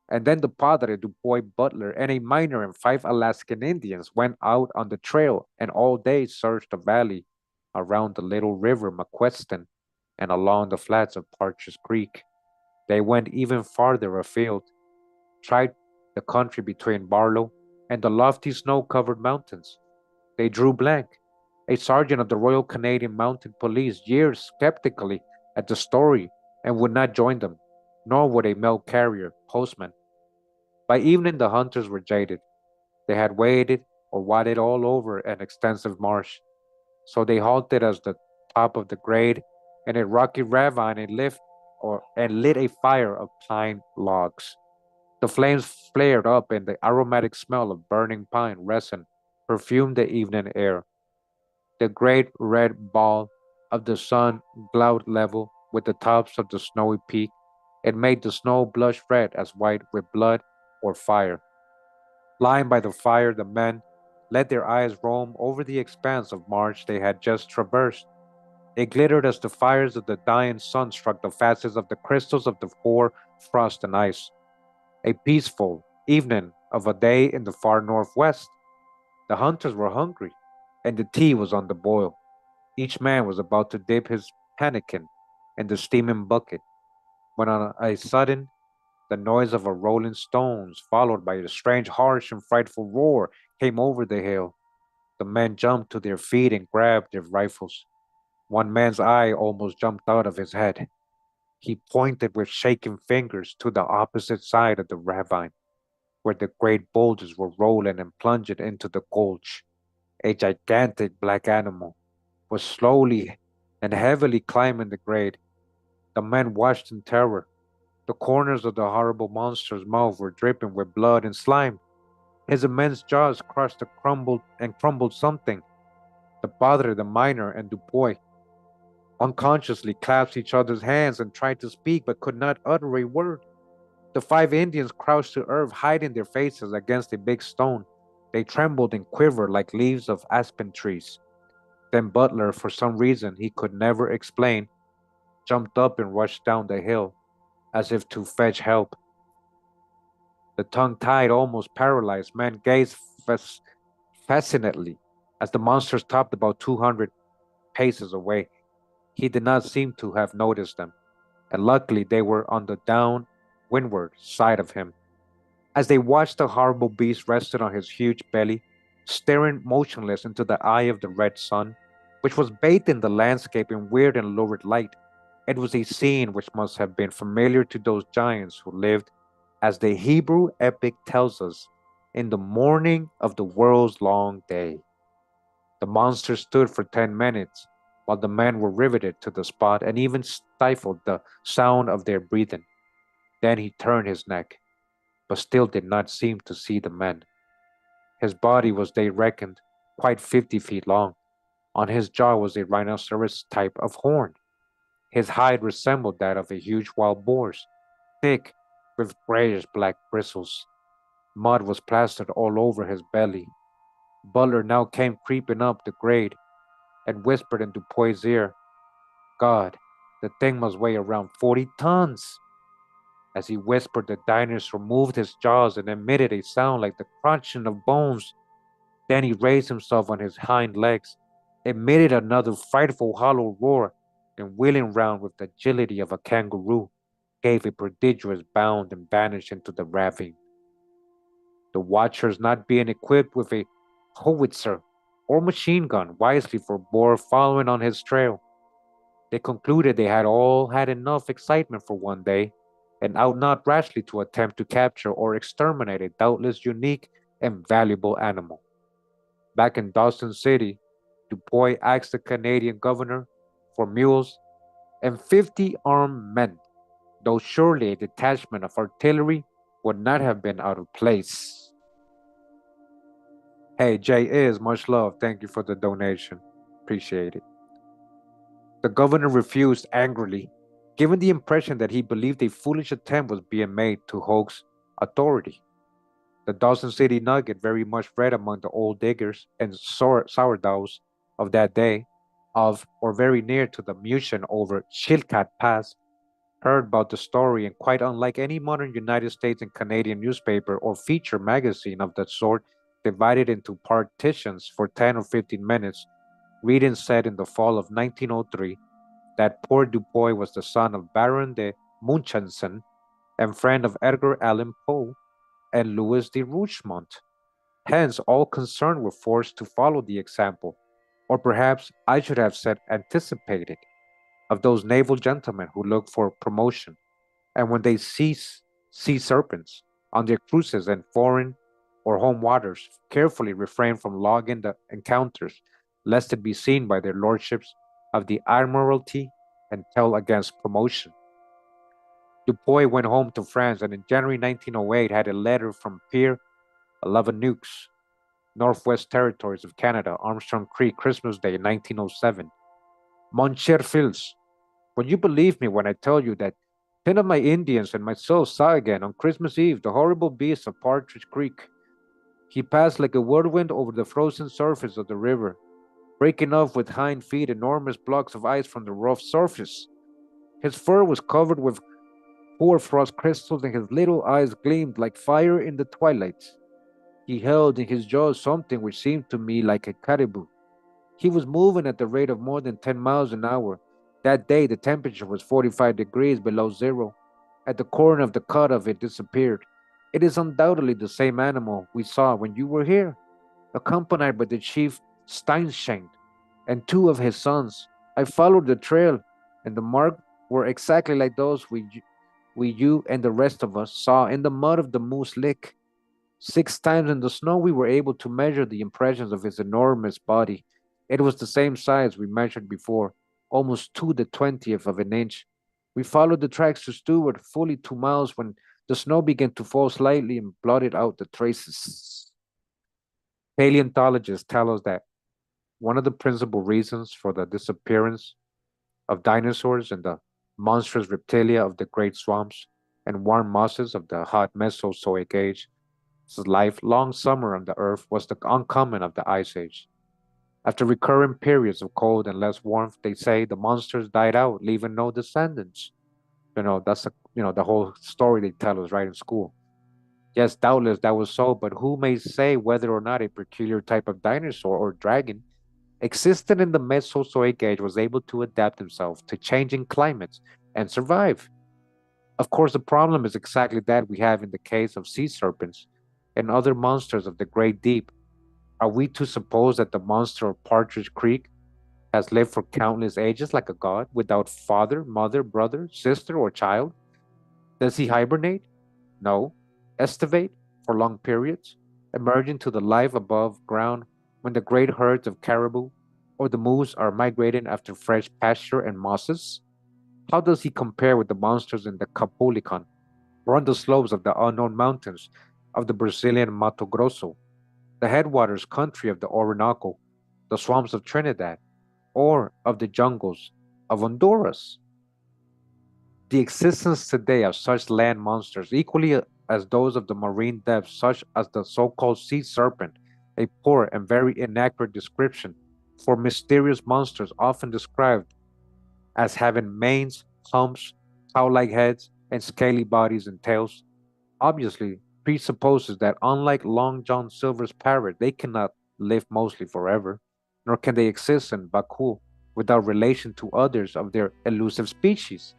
A: and then the Padre Dubois Butler and a miner and 5 Alaskan Indians went out on the trail and all day searched the valley around the little river McQuestion and along the flats of Partridge Creek. They went even farther afield, tried the country between Barlow and the lofty snow-covered mountains. They drew blank. A sergeant of the Royal Canadian Mounted Police jeered skeptically at the story and would not join them, nor would a mail carrier, postman. By evening, the hunters were jaded. They had waded or waded all over an extensive marsh, so they halted at the top of the grade in a rocky ravine and lit a fire of pine logs. The flames flared up, and the aromatic smell of burning pine resin perfumed the evening air. The great red ball of the sun glowed level with the tops of the snowy peak. It made the snow blush red as white with blood or fire. Lying by the fire, the men let their eyes roam over the expanse of marsh they had just traversed. It glittered as the fires of the dying sun struck the facets of the crystals of the hoar frost and ice. A peaceful evening of a day in the far northwest. The hunters were hungry, and the tea was on the boil. Each man was about to dip his pannikin in the steaming bucket, when on a sudden the noise of a rolling stones, followed by a strange, harsh, and frightful roar, came over the hill. The men jumped to their feet and grabbed their rifles. One man's eye almost jumped out of his head. He pointed with shaking fingers to the opposite side of the ravine, where the great boulders were rolling and plunging into the gulch. A gigantic black animal was slowly and heavily climbing the grade. The men watched in terror. The corners of the horrible monster's mouth were dripping with blood and slime. His immense jaws crushed and crumbled something. The padre, the miner, and Dubois unconsciously clasped each other's hands and tried to speak but could not utter a word. The 5 Indians crouched to earth, hiding their faces against a big stone. They trembled and quivered like leaves of aspen trees. Then Butler, for some reason he could never explain, jumped up and rushed down the hill, as if to fetch help. The tongue-tied, almost paralyzed man gazed fascinately as the monster stopped about 200 paces away. He did not seem to have noticed them. and luckily they were on the downwindward side of him. As they watched, the horrible beast rested on his huge belly, staring motionless into the eye of the red sun, which was bathed in the landscape in weird and lurid light. It was a scene which must have been familiar to those giants who lived, as the Hebrew epic tells us, in the morning of the world's long day. The monster stood for 10 minutes, while the men were riveted to the spot and even stifled the sound of their breathing. Then he turned his neck, but still did not seem to see the men. His body was, they reckoned, quite 50 feet long. On his jaw was a rhinoceros type of horn. His hide resembled that of a huge wild boar's, thick, with grayish black bristles. Mud was plastered all over his belly. Butler now came creeping up the grade and whispered in Dupuy's ear, "God, the thing must weigh around 40 tons." As he whispered, the dinosaur moved his jaws and emitted a sound like the crunching of bones. Then he raised himself on his hind legs, emitted another frightful hollow roar, and wheeling round with the agility of a kangaroo, gave a prodigious bound and vanished into the ravine. The watchers, not being equipped with a howitzer or machine gun, wisely forbore following on his trail. They concluded they had all had enough excitement for one day, and ought not rashly to attempt to capture or exterminate a doubtless unique and valuable animal. Back in Dawson City, Dupuy asked the Canadian governor for mules and 50 armed men, though surely a detachment of artillery would not have been out of place. Hey, Jay is much love. Thank you for the donation. Appreciate it. The governor refused angrily, giving the impression that he believed a foolish attempt was being made to hoax authority. The Dawson City Nugget, very much read among the old diggers and sourdoughs of that day, of or very near to the Mushin over Chilkat Pass, heard about the story, and quite unlike any modern United States and Canadian newspaper or feature magazine of that sort, divided into partitions for 10 or 15 minutes, reading said in the fall of 1903 that poor Dupuy was the son of Baron de Munchausen and friend of Edgar Allan Poe and Louis de Rougemont. Hence, all concerned were forced to follow the example, or perhaps I should have said anticipated, of those naval gentlemen who look for promotion, and when they see serpents on their cruises in foreign or home waters, carefully refrain from logging the encounters, lest it be seen by their lordships of the Admiralty and tell against promotion. Dupuy went home to France and in January 1908 had a letter from Pierre Lavaneux, Northwest Territories of Canada, Armstrong Creek, Christmas Day, 1907. Mon cher Fils, will you believe me when I tell you that 10 of my Indians and myself saw again on Christmas Eve the horrible beast of Partridge Creek? He passed like a whirlwind over the frozen surface of the river, breaking off with hind feet enormous blocks of ice from the rough surface. His fur was covered with hoarfrost crystals, and his little eyes gleamed like fire in the twilight. He held in his jaws something which seemed to me like a caribou. He was moving at the rate of more than 10 miles an hour. That day the temperature was 45 degrees below zero. At the corner of the cut of it disappeared. It is undoubtedly the same animal we saw when you were here, accompanied by the chief Steinshank and two of his sons. I followed the trail, and the marks were exactly like those you and the rest of us saw in the mud of the Moose Lick. 6 times in the snow we were able to measure the impressions of his enormous body. It was the same size we measured before, almost 2/20th of an inch. We followed the tracks to Stewart fully 2 miles when the snow began to fall slightly and blotted out the traces. Paleontologists tell us that one of the principal reasons for the disappearance of dinosaurs and the monstrous reptilia of the great swamps and warm mosses of the hot Mesozoic age, the lifelong summer on the earth, was the oncoming of the Ice Age. After recurrent periods of cold and less warmth, they say the monsters died out, leaving no descendants. That's the whole story they tell us right in school. Yes, doubtless that was so, but who may say whether or not a peculiar type of dinosaur or dragon existed in the Mesozoic age was able to adapt himself to changing climates and survive. Of course, the problem is exactly that we have in the case of sea serpents and other monsters of the great deep. Are we to suppose that the monster of Partridge Creek has lived for countless ages like a god, without father, mother, brother, sister, or child? Does he hibernate? No. Estivate for long periods, emerging to the life above ground when the great herds of caribou or the moose are migrating after fresh pasture and mosses? How does he compare with the monsters in the Capulican or on the slopes of the unknown mountains of the Brazilian Mato Grosso, the headwaters country of the Orinoco, the swamps of Trinidad, or of the jungles of Honduras? The existence today of such land monsters, equally as those of the marine depths, such as the so called sea serpent, a poor and very inaccurate description for mysterious monsters often described as having manes, humps, cow like heads, and scaly bodies and tails, obviously presupposes that unlike Long John Silver's parrot, they cannot live mostly forever, nor can they exist in Baku without relation to others of their elusive species.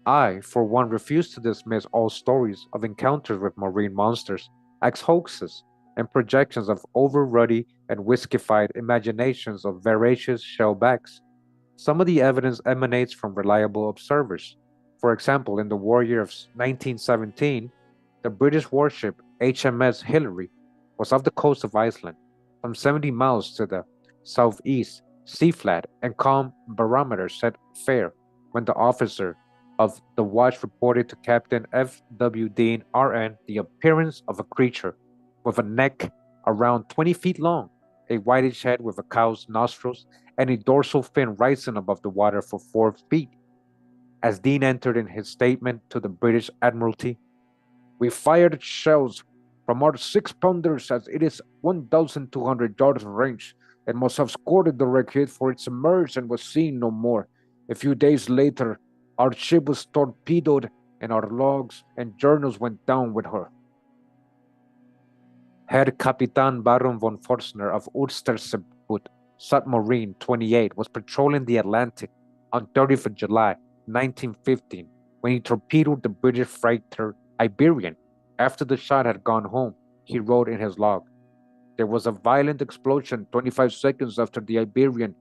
A: I, for one, refuse to dismiss all stories of encounters with marine monsters as hoaxes and projections of over ruddy and whiskified imaginations of voracious shellbacks. Some of the evidence emanates from reliable observers. For example, in the war year of 1917, the British warship HMS Hillary was off the coast of Iceland, some 70 miles to the southeast, sea flat and calm barometer set fair, when the officer of the watch reported to Captain F. W. Dean, RN, the appearance of a creature with a neck around 20 feet long, a whitish head with a cow's nostrils, and a dorsal fin rising above the water for 4 feet. As Dean entered in his statement to the British Admiralty, we fired shells from our 6 pounders as it is 1,200 yards range and must have scored a direct hit, for it submerged and was seen no more. A few days later, our ship was torpedoed and our logs and journals went down with her. Herr Kapitan Baron von Forstner of Ulstersebut, submarine 28, was patrolling the Atlantic on 30th of July 1915 when he torpedoed the British freighter Iberian. After the shot had gone home, he wrote in his log, "There was a violent explosion 25 seconds after the Iberian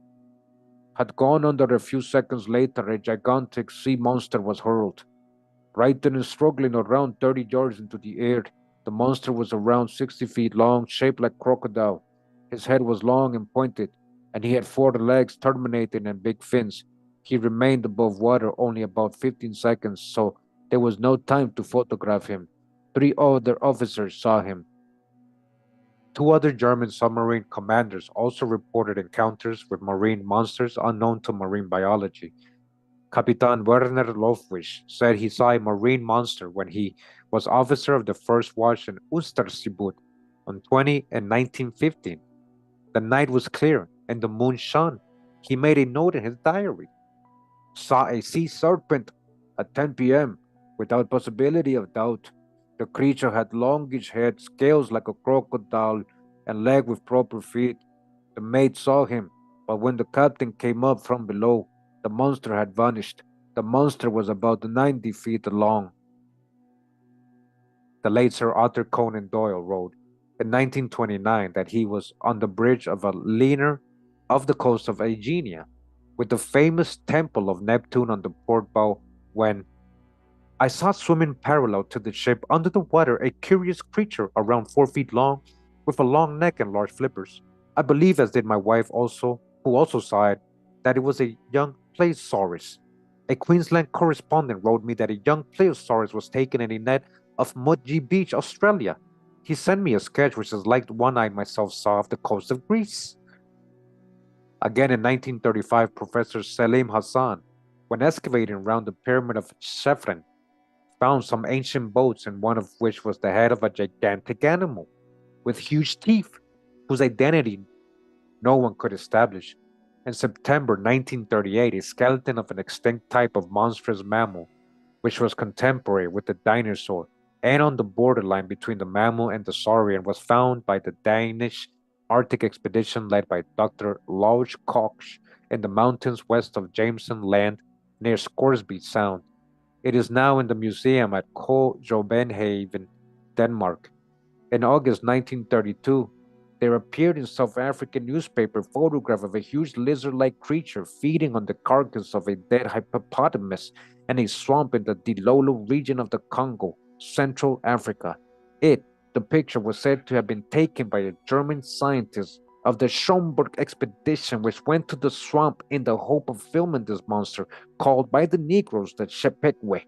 A: had gone under. A few seconds later, a gigantic sea monster was hurled, writhing and struggling around 30 yards into the air. The monster was around 60 feet long, shaped like crocodile. His head was long and pointed, and he had 4 legs terminating in big fins. He remained above water only about 15 seconds, so there was no time to photograph him. 3 other officers saw him." 2 other German submarine commanders also reported encounters with marine monsters unknown to marine biology. Capitan Werner Lofwisch said he saw a marine monster when he was officer of the first watch in Ustersibut on 20 and 1915. The night was clear and the moon shone. He made a note in his diary. Saw a sea serpent at 10 p.m. without possibility of doubt. The creature had longish head, scales like a crocodile, and leg with proper feet. The mate saw him, but when the captain came up from below, the monster had vanished. The monster was about 90 feet long. The late Sir Arthur Conan Doyle wrote in 1929 that he was on the bridge of a liner off the coast of Aegina, with the famous temple of Neptune on the port bow, when I saw swimming parallel to the ship under the water a curious creature around 4 feet long, with a long neck and large flippers. I believe, as did my wife also, who also saw it, that it was a young plesiosaurus. A Queensland correspondent wrote me that a young plesiosaurus was taken in a net off Mudgee Beach, Australia. He sent me a sketch which is like one I myself saw off the coast of Greece. Again in 1935, Professor Selim Hassan, when excavating around the pyramid of Chephren, found some ancient boats, in one of which was the head of a gigantic animal with huge teeth, whose identity no one could establish. In September 1938, a skeleton of an extinct type of monstrous mammal, which was contemporary with the dinosaur and on the borderline between the mammal and the saurian, was found by the Danish Arctic expedition led by Dr. Lodge Koch in the mountains west of Jameson Land near Scoresby Sound. It is now in the museum at Copenhagen, Denmark. In August 1932, there appeared in South African newspaper a photograph of a huge lizard-like creature feeding on the carcass of a dead hippopotamus in a swamp in the Dilolo region of the Congo, Central Africa. The picture was said to have been taken by a German scientist of the Schomburg expedition, which went to the swamp in the hope of filming this monster, called by the Negroes the Chepetwe.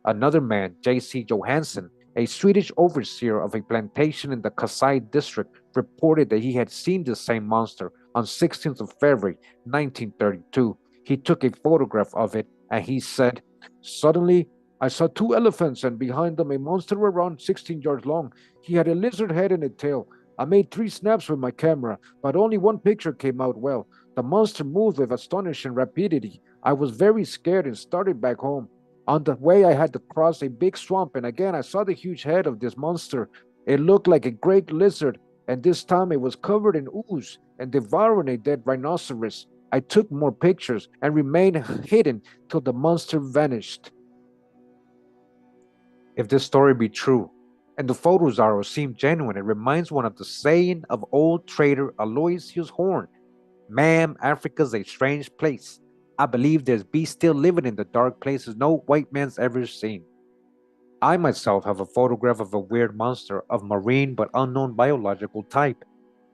A: Another man, J.C. Johansson, a Swedish overseer of a plantation in the Kasai district, reported that he had seen the same monster on 16th of February 1932. He took a photograph of it and he said, "Suddenly, I saw two elephants and behind them a monster around 16 yards long. He had a lizard head and a tail. I made 3 snaps with my camera, but only one picture came out well. The monster moved with astonishing rapidity. I was very scared and started back home. On the way, I had to cross a big swamp, and again I saw the huge head of this monster. It looked like a great lizard, and this time it was covered in ooze and devouring a dead rhinoceros. I took more pictures and remained hidden till the monster vanished." If this story be true, and the photos are or seem genuine, it reminds one of the saying of old trader Aloysius Horn, "Ma'am, Africa's a strange place. I believe there's beasts still living in the dark places no white man's ever seen." I myself have a photograph of a weird monster of marine but unknown biological type,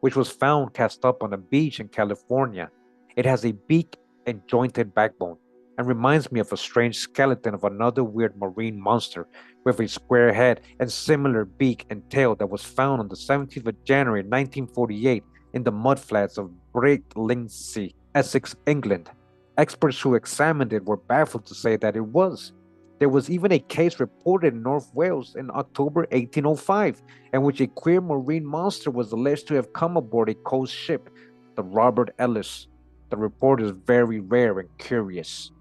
A: which was found cast up on a beach in California. It has a beak and jointed backbone, and reminds me of a strange skeleton of another weird marine monster with a square head and similar beak and tail that was found on the 17th of January 1948 in the mudflats of Brightlingsea, Essex, England. Experts who examined it were baffled to say that it was. There was even a case reported in North Wales in October 1805, in which a queer marine monster was alleged to have come aboard a coast ship, the Robert Ellis. The report is very rare and curious.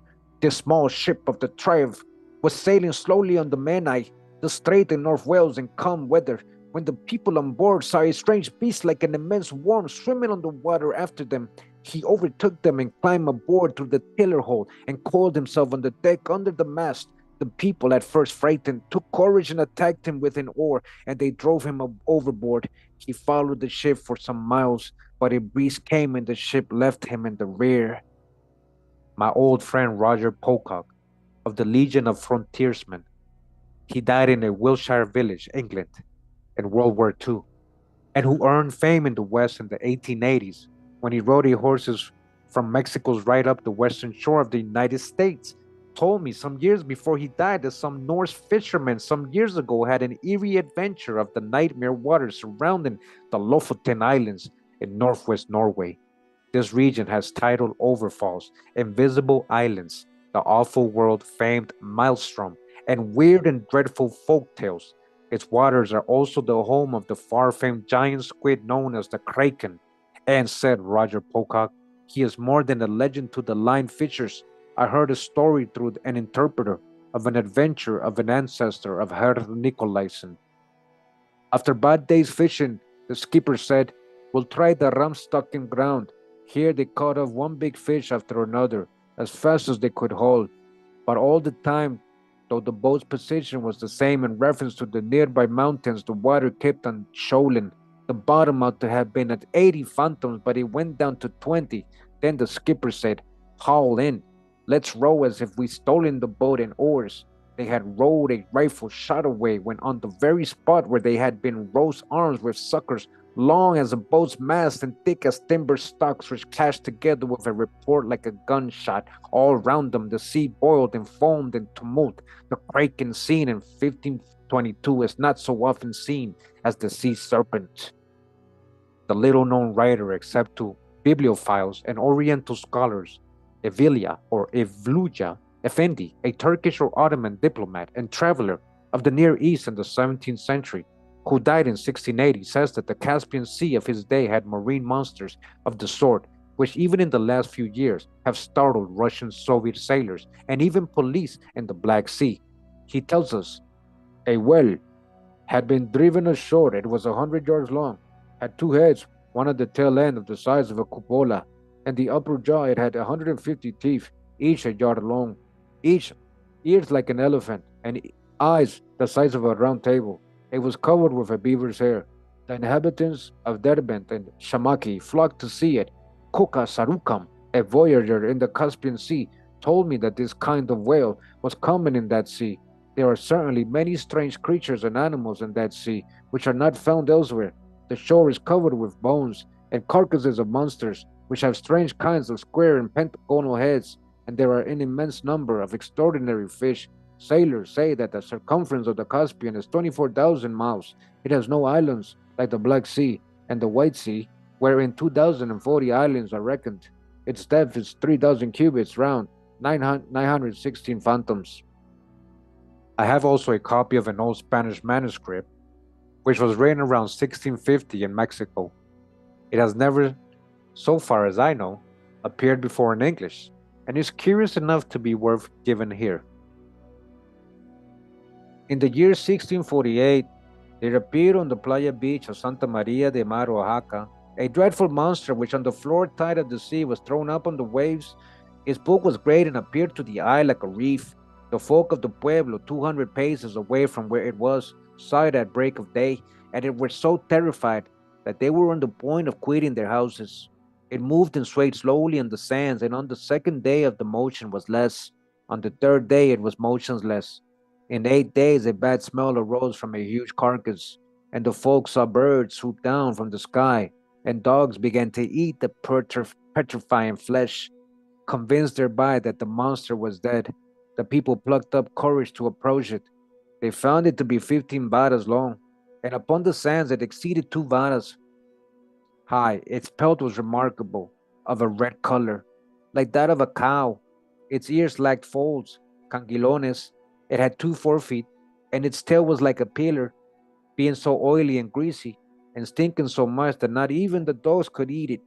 A: "This small ship of the tribe was sailing slowly on the Menai, the strait in North Wales in calm weather, when the people on board saw a strange beast like an immense worm swimming on the water after them. He overtook them and climbed aboard through the tiller hole and coiled himself on the deck under the mast. The people, at first frightened, took courage and attacked him with an oar, and they drove him overboard. He followed the ship for some miles, but a breeze came and the ship left him in the rear." My old friend Roger Pocock of the Legion of Frontiersmen. He died in a Wiltshire village, England, in World War II, and who earned fame in the West in the 1880s when he rode a horses from Mexico's right up the western shore of the United States, told me some years before he died that some Norse fishermen some years ago had an eerie adventure of the nightmare waters surrounding the Lofoten Islands in northwest Norway. This region has tidal overfalls, invisible islands, the awful world famed maelstrom, and weird and dreadful folk tales. Its waters are also the home of the far-famed giant squid known as the kraken. And said Roger Pocock, he is more than a legend to the line fishers. I heard a story through an interpreter of an adventure of an ancestor of Herr Nicolaisen. After bad days fishing, the skipper said, "We'll try the Ramstocken ground." Here they caught off one big fish after another, as fast as they could haul. But all the time, though the boat's position was the same in reference to the nearby mountains, the water kept on shoaling. The bottom ought to have been at 80 fathoms, but it went down to 20. Then the skipper said, "Haul in. Let's row as if we stolen the boat and oars." They had rowed a rifle shot away when on the very spot where they had been rose arms with suckers long as a boat's mast and thick as timber stalks, which clashed together with a report like a gunshot. All round them the sea boiled and foamed in tumult. The kraken seen in 1522 is not so often seen as the sea serpent. The little-known writer, except to bibliophiles and Oriental scholars, Evilia or Evluja Effendi, a Turkish or Ottoman diplomat and traveler of the Near East in the 17th century, who died in 1680, says that the Caspian Sea of his day had marine monsters of the sort, which even in the last few years have startled Russian Soviet sailors and even police in the Black Sea. He tells us, "A whale had been driven ashore. It was 100 yards long, had 2 heads, one at the tail end of the size of a cupola, and the upper jaw it had 150 teeth, each a yard long. each ears like an elephant, and eyes the size of a round table. It was covered with a beaver's hair. The inhabitants of Derbent and Shamaki flocked to see it. Kuka Sarukam, a voyager in the Caspian Sea, told me that this kind of whale was common in that sea. There are certainly many strange creatures and animals in that sea which are not found elsewhere. The shore is covered with bones and carcasses of monsters which have strange kinds of square and pentagonal heads, and there are an immense number of extraordinary fish. Sailors say that the circumference of the Caspian is 24,000 miles. It has no islands like the Black Sea and the White Sea, wherein 2,040 islands are reckoned. Its depth is 3,000 cubits round, 916 fathoms. I have also a copy of an old Spanish manuscript, which was written around 1650 in Mexico. It has never, so far as I know, appeared before in English, and is curious enough to be worth given here. In the year 1648, there appeared on the playa beach of Santa Maria de Mar, Oaxaca, a dreadful monster which on the floor tide of the sea was thrown up on the waves. Its bulk was great and appeared to the eye like a reef. The folk of the pueblo, 200 paces away from where it was, saw it at break of day, and they were so terrified that they were on the point of quitting their houses. It moved and swayed slowly on the sands, and on the second day of the motion was less. On the third day it was motionless. In 8 days a bad smell arose from a huge carcass, and the folk saw birds swoop down from the sky, and dogs began to eat the petrifying flesh. Convinced thereby that the monster was dead, the people plucked up courage to approach it. They found it to be 15 varas long, and upon the sands it exceeded 2 varas high. Its pelt was remarkable, of a red color, like that of a cow. Its ears lacked folds, cangilones. It had 2 forefeet, and its tail was like a pillar, being so oily and greasy, and stinking so much that not even the dogs could eat it.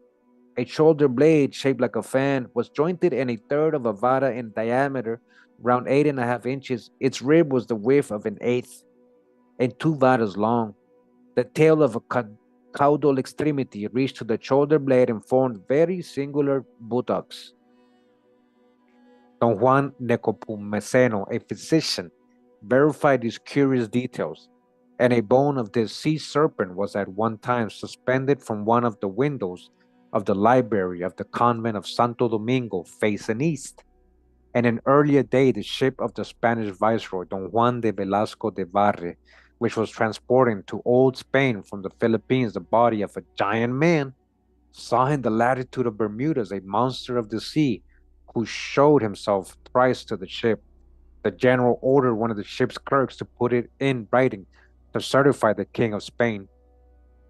A: A shoulder blade shaped like a fan was jointed in a third of a vara in diameter, round 8.5 inches. Its rib was the width of an eighth, and 2 varas long. The tail of a caudal extremity reached to the shoulder blade and formed very singular buttocks. Don Juan Necopumeceno, a physician, verified these curious details, and a bone of this sea serpent was at one time suspended from one of the windows of the library of the convent of Santo Domingo facing east. And an earlier day, the ship of the Spanish viceroy, Don Juan de Velasco de Barre, which was transporting to Old Spain from the Philippines the body of a giant man, saw in the latitude of Bermudas a monster of the sea who showed himself thrice to the ship. The general ordered one of the ship's clerks to put it in writing to certify the King of Spain.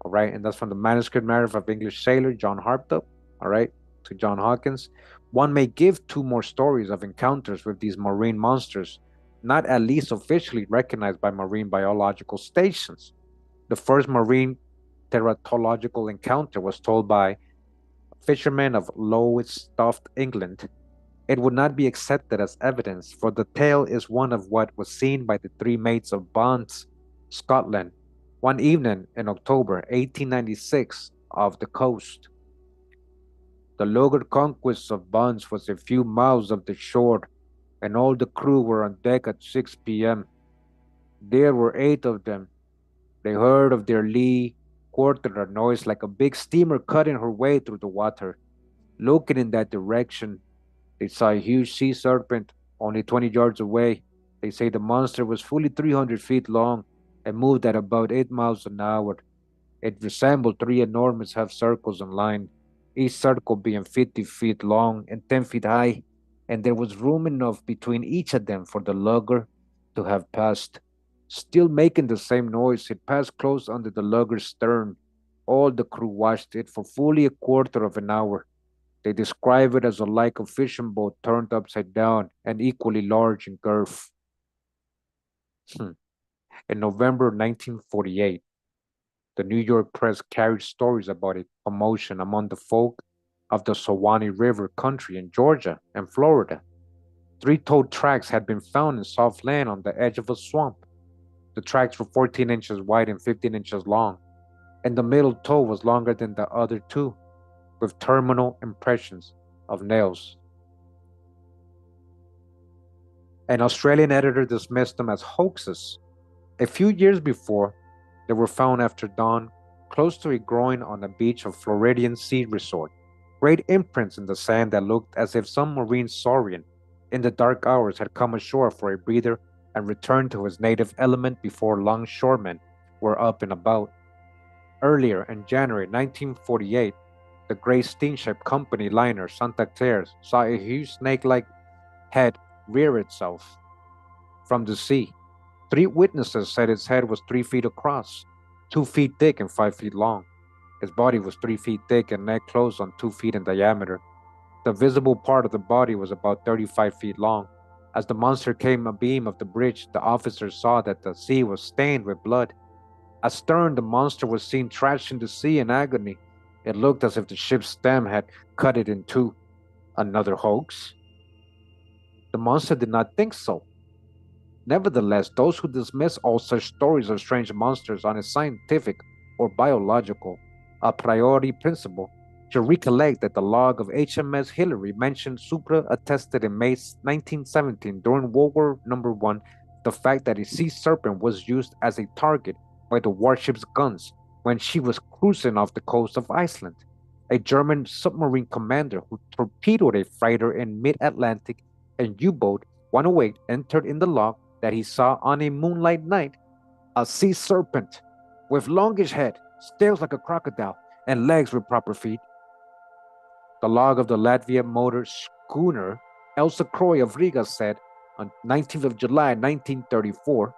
A: All right, and that's from the manuscript narrative of English sailor John Harptop. All right, to John Hawkins. One may give 2 more stories of encounters with these marine monsters, not at least officially recognized by marine biological stations. The first marine teratological encounter was told by a fisherman of Lowestoft, England. It would not be accepted as evidence, for the tale is one of what was seen by the 3 mates of Bonds, Scotland, one evening in October 1896 off the coast. The lugger conquest of Bonds was a few miles up the shore, and all the crew were on deck at 6 p.m. There were 8 of them. They heard of their lee quarter a noise like a big steamer cutting her way through the water. Looking in that direction, they saw a huge sea serpent only 20 yards away. They say the monster was fully 300 feet long and moved at about 8 miles an hour. It resembled 3 enormous half circles in line, each circle being 50 feet long and 10 feet high, and there was room enough between each of them for the lugger to have passed. Still making the same noise, it passed close under the lugger's stern. All the crew watched it for fully a quarter of an hour. They describe it as a like a fishing boat turned upside down and equally large in girth. In November 1948, the New York press carried stories about a commotion among the folk of the Suwannee River country in Georgia and Florida. 3-toed tracks had been found in soft land on the edge of a swamp. The tracks were 14 inches wide and 15 inches long, and the middle toe was longer than the other 2, with terminal impressions of nails. An Australian editor dismissed them as hoaxes. A few years before, they were found after dawn close to a groin on the beach of Floridian Sea Resort. Great imprints in the sand that looked as if some marine saurian in the dark hours had come ashore for a breather and returned to his native element before longshoremen were up and about. Earlier in January 1948, the Great Steamship Company liner Santa Cruz saw a huge snake-like head rear itself from the sea. Three witnesses said its head was 3 feet across, 2 feet thick and 5 feet long. His body was 3 feet thick and neck closed on 2 feet in diameter. The visible part of the body was about 35 feet long. As the monster came abeam of the bridge, the officers saw that the sea was stained with blood. Astern, the monster was seen thrashing the sea in agony. It looked as if the ship's stem had cut it in two. Another hoax? The monster did not think so. Nevertheless, those who dismiss all such stories of strange monsters on a scientific or biological a priori principle should recollect that the log of HMS Hillary mentioned supra attested in May 1917 during World War I the fact that a sea serpent was used as a target by the warship's guns when she was cruising off the coast of Iceland. A German submarine commander who torpedoed a freighter in mid-Atlantic and U-boat 108 entered in the log that he saw on a moonlight night a sea serpent with longish head, scales like a crocodile, and legs with proper feet. The log of the Latvia motor schooner Elsa Croy of Riga said on 19th of July 1934,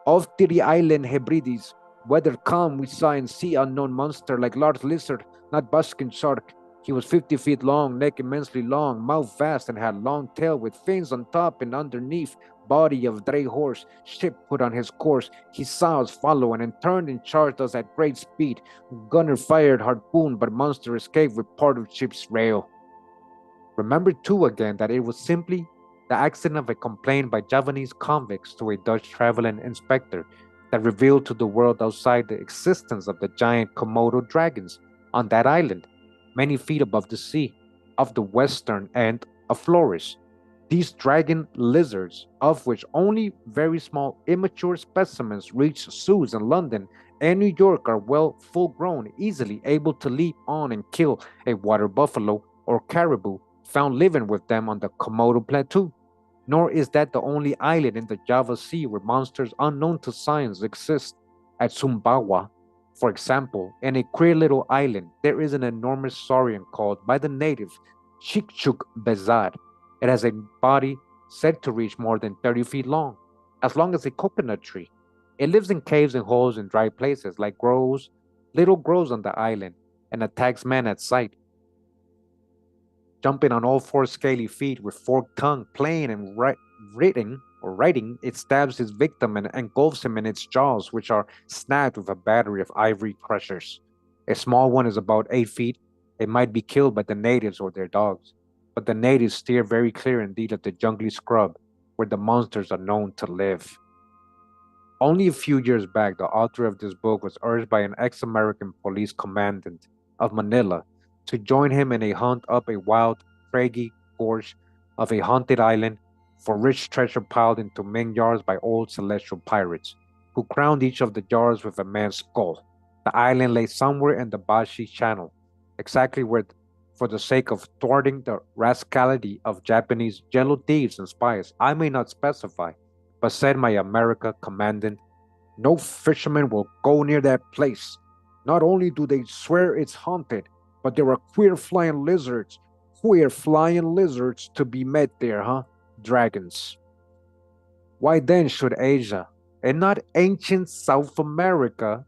A: off the island Hebrides, weather calm, we saw and see unknown monster like large lizard, not buskin shark. He was 50 feet long, neck immensely long, mouth vast, and had long tail with fins on top and underneath. Body of dray horse, ship put on his course. He saw us following and turned and charged us at great speed. Gunner fired harpoon, but monster escaped with part of ship's rail. Remember too again that it was simply the accident of a complaint by Javanese convicts to a Dutch traveling inspector that revealed to the world outside the existence of the giant Komodo dragons on that island, many feet above the sea, off the western end of Flores. These dragon lizards, of which only very small immature specimens reach zoos in London and New York, are well full grown, easily able to leap on and kill a water buffalo or caribou found living with them on the Komodo Plateau. Nor is that the only island in the Java Sea where monsters unknown to science exist. At Sumbawa, for example, in a queer little island, there is an enormous saurian called by the natives Chikchuk Bezar. It has a body said to reach more than 30 feet long as a coconut tree. It lives in caves and holes in dry places like little groves on the island, and attacks men at sight. Jumping on all four scaly feet with forked tongue, playing and writing, it stabs its victim and engulfs him in its jaws, which are snapped with a battery of ivory crushers. A small one is about 8 feet. It might be killed by the natives or their dogs, but the natives steer very clear indeed of the jungly scrub where the monsters are known to live. Only a few years back, the author of this book was urged by an ex-American police commandant of Manila to join him in a hunt up a wild, craggy gorge of a haunted island for rich treasure piled into Ming jars by old celestial pirates, who crowned each of the jars with a man's skull. The island lay somewhere in the Bashi Channel, exactly where, for the sake of thwarting the rascality of Japanese yellow thieves and spies, I may not specify, but said my America commandant, no fisherman will go near that place. Not only do they swear it's haunted, but there are queer flying lizards to be met there, huh? Dragons. Why then should Asia, and not ancient South America,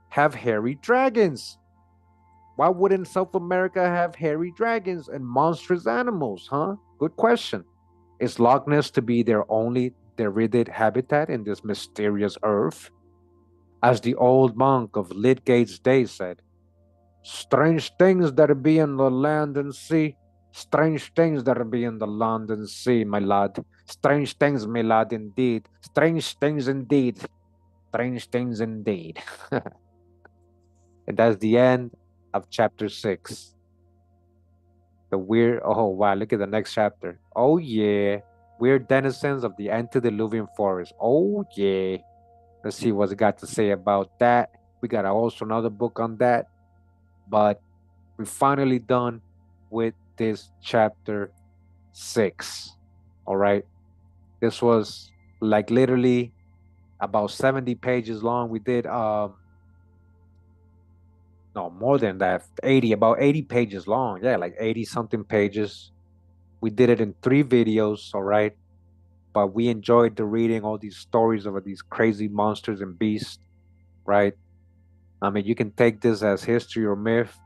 A: have hairy dragons? Why wouldn't South America have hairy dragons and monstrous animals, huh? Good question. Is Loch Ness to be their only derided habitat in this mysterious earth? As the old monk of Lydgate's day said, strange things that be in the land and sea, strange things that be in the land and sea, my lad. Strange things, my lad, indeed. Strange things indeed. Strange things indeed. And that's the end of chapter 6. The weird, oh wow, look at the next chapter. Oh yeah. Weird denizens of the antediluvian forest. Oh yeah. Let's see what it got to say about that. We got also another book on that. But we're finally done with this chapter 6. All right. This was like literally about 70 pages long. We did no more than that, 80, about 80 pages long. Yeah, like 80 something pages. We did it in 3 videos, all right? But we enjoyed the reading all these stories of these crazy monsters and beasts, right? I mean, you can take this as history or myth,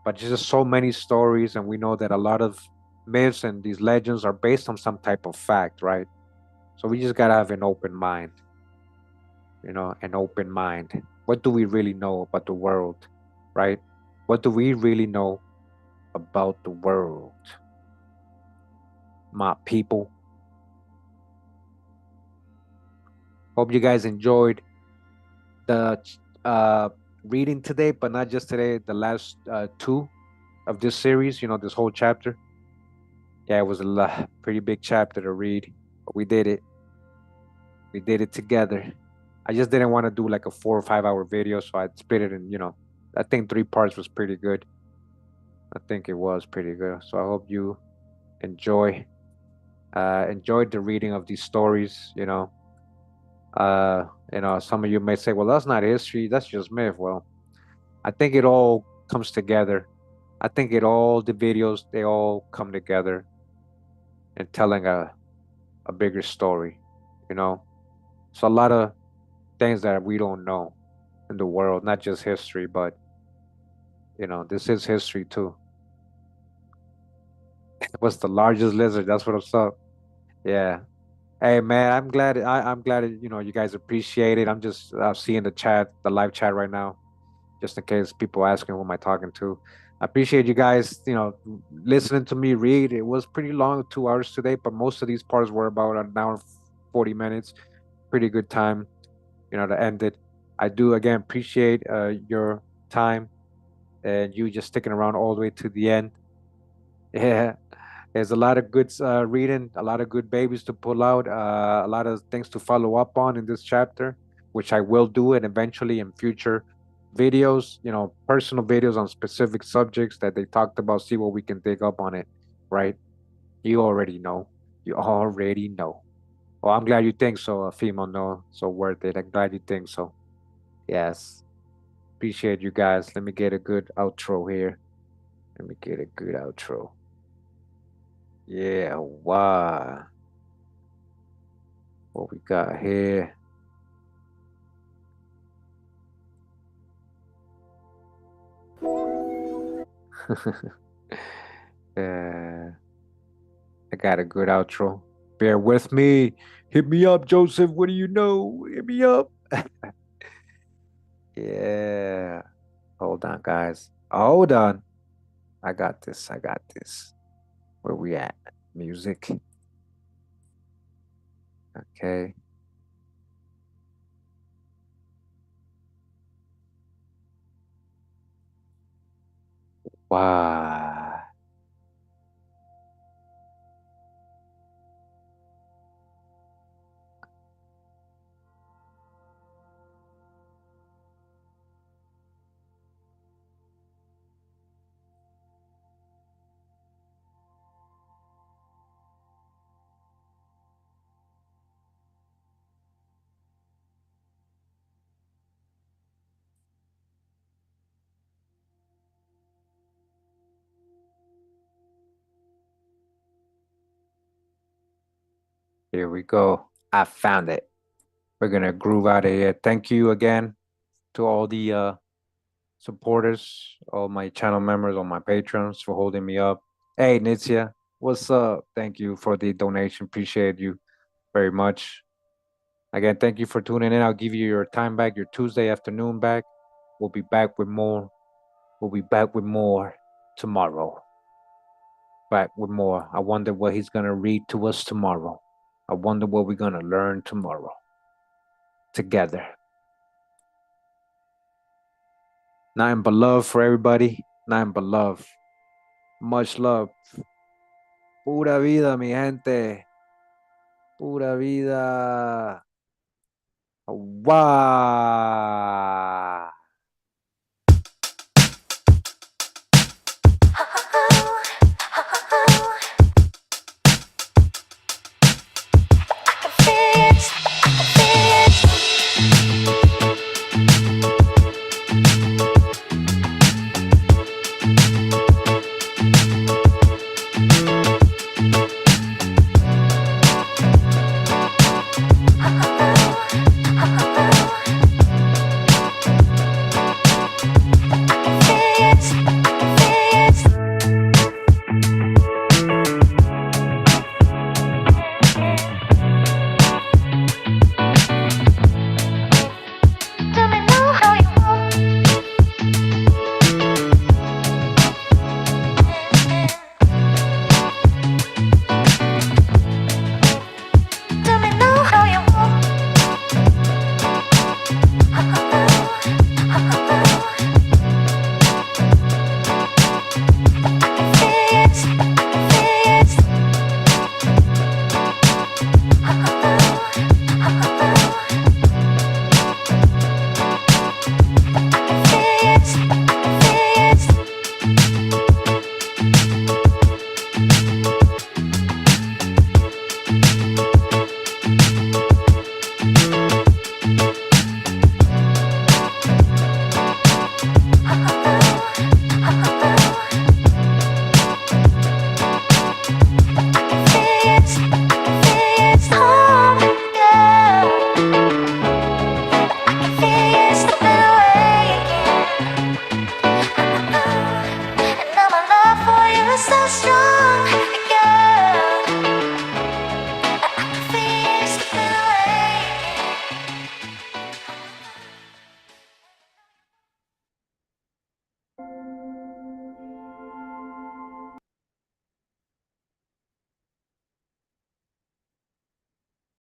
A: but there's just so many stories, and we know that a lot of myths and these legends are based on some type of fact, right? So we just gotta have an open mind, an open mind. What do we really know about the world, right? What do we really know about the world, my people? Hope you guys enjoyed the reading today, but not just today, the last two of this series, this whole chapter. Yeah, it was a pretty big chapter to read, but we did it. We did it together. I just didn't want to do like a 4 or 5 hour video, so I split it in, I think 3 parts was pretty good. I think it was pretty good. So I hope you enjoy enjoyed the reading of these stories. Some of you may say, well, that's not history, that's just myth. Well, I think it all comes together. I think the videos, they all come together in telling a bigger story, you know. So a lot of things that we don't know in the world, not just history, but this is history too. What's the largest lizard? That's what I'm up. Yeah. Hey man, I'm glad you guys appreciate it. I'm just seeing the live chat right now, just in case people asking who am I talking to. I appreciate you guys, listening to me read. It was pretty long, 2 hours today, but most of these parts were about an hour and 40 minutes. Pretty good time, to end it. I do again appreciate your time and you just sticking around all the way to the end. Yeah, there's a lot of good reading, a lot of good babies to pull out, a lot of things to follow up on in this chapter, which I will do it eventually in future videos, personal videos on specific subjects that they talked about, see what we can dig up on it, right? You already know. You already know. Well, I'm glad you think so, female. No, so worth it. I'm glad you think so. Yes. Appreciate you guys. Let me get a good outro here. Let me get a good outro. Yeah, wow. What we got here? uh, I got a good outro. Bear with me. Hit me up, Joseph. What do you know? Hit me up. Yeah. Hold on, guys. Hold on. I got this. I got this. Where we at? Music. Okay. Wow. Here we go. I found it. We're gonna groove out of here. Thank you again to all the supporters, all my channel members, all my patrons for holding me up. Hey, Nitzia, what's up? Thank you for the donation. Appreciate you very much. Again, thank you for tuning in. I'll give you your time back, your Tuesday afternoon back. We'll be back with more. We'll be back with more tomorrow. Back with more. I wonder what he's going to read to us tomorrow. I wonder what we're going to learn tomorrow together. Nothing but love for everybody. Nothing but love. Much love. Pura vida, mi gente. Pura vida. Wow.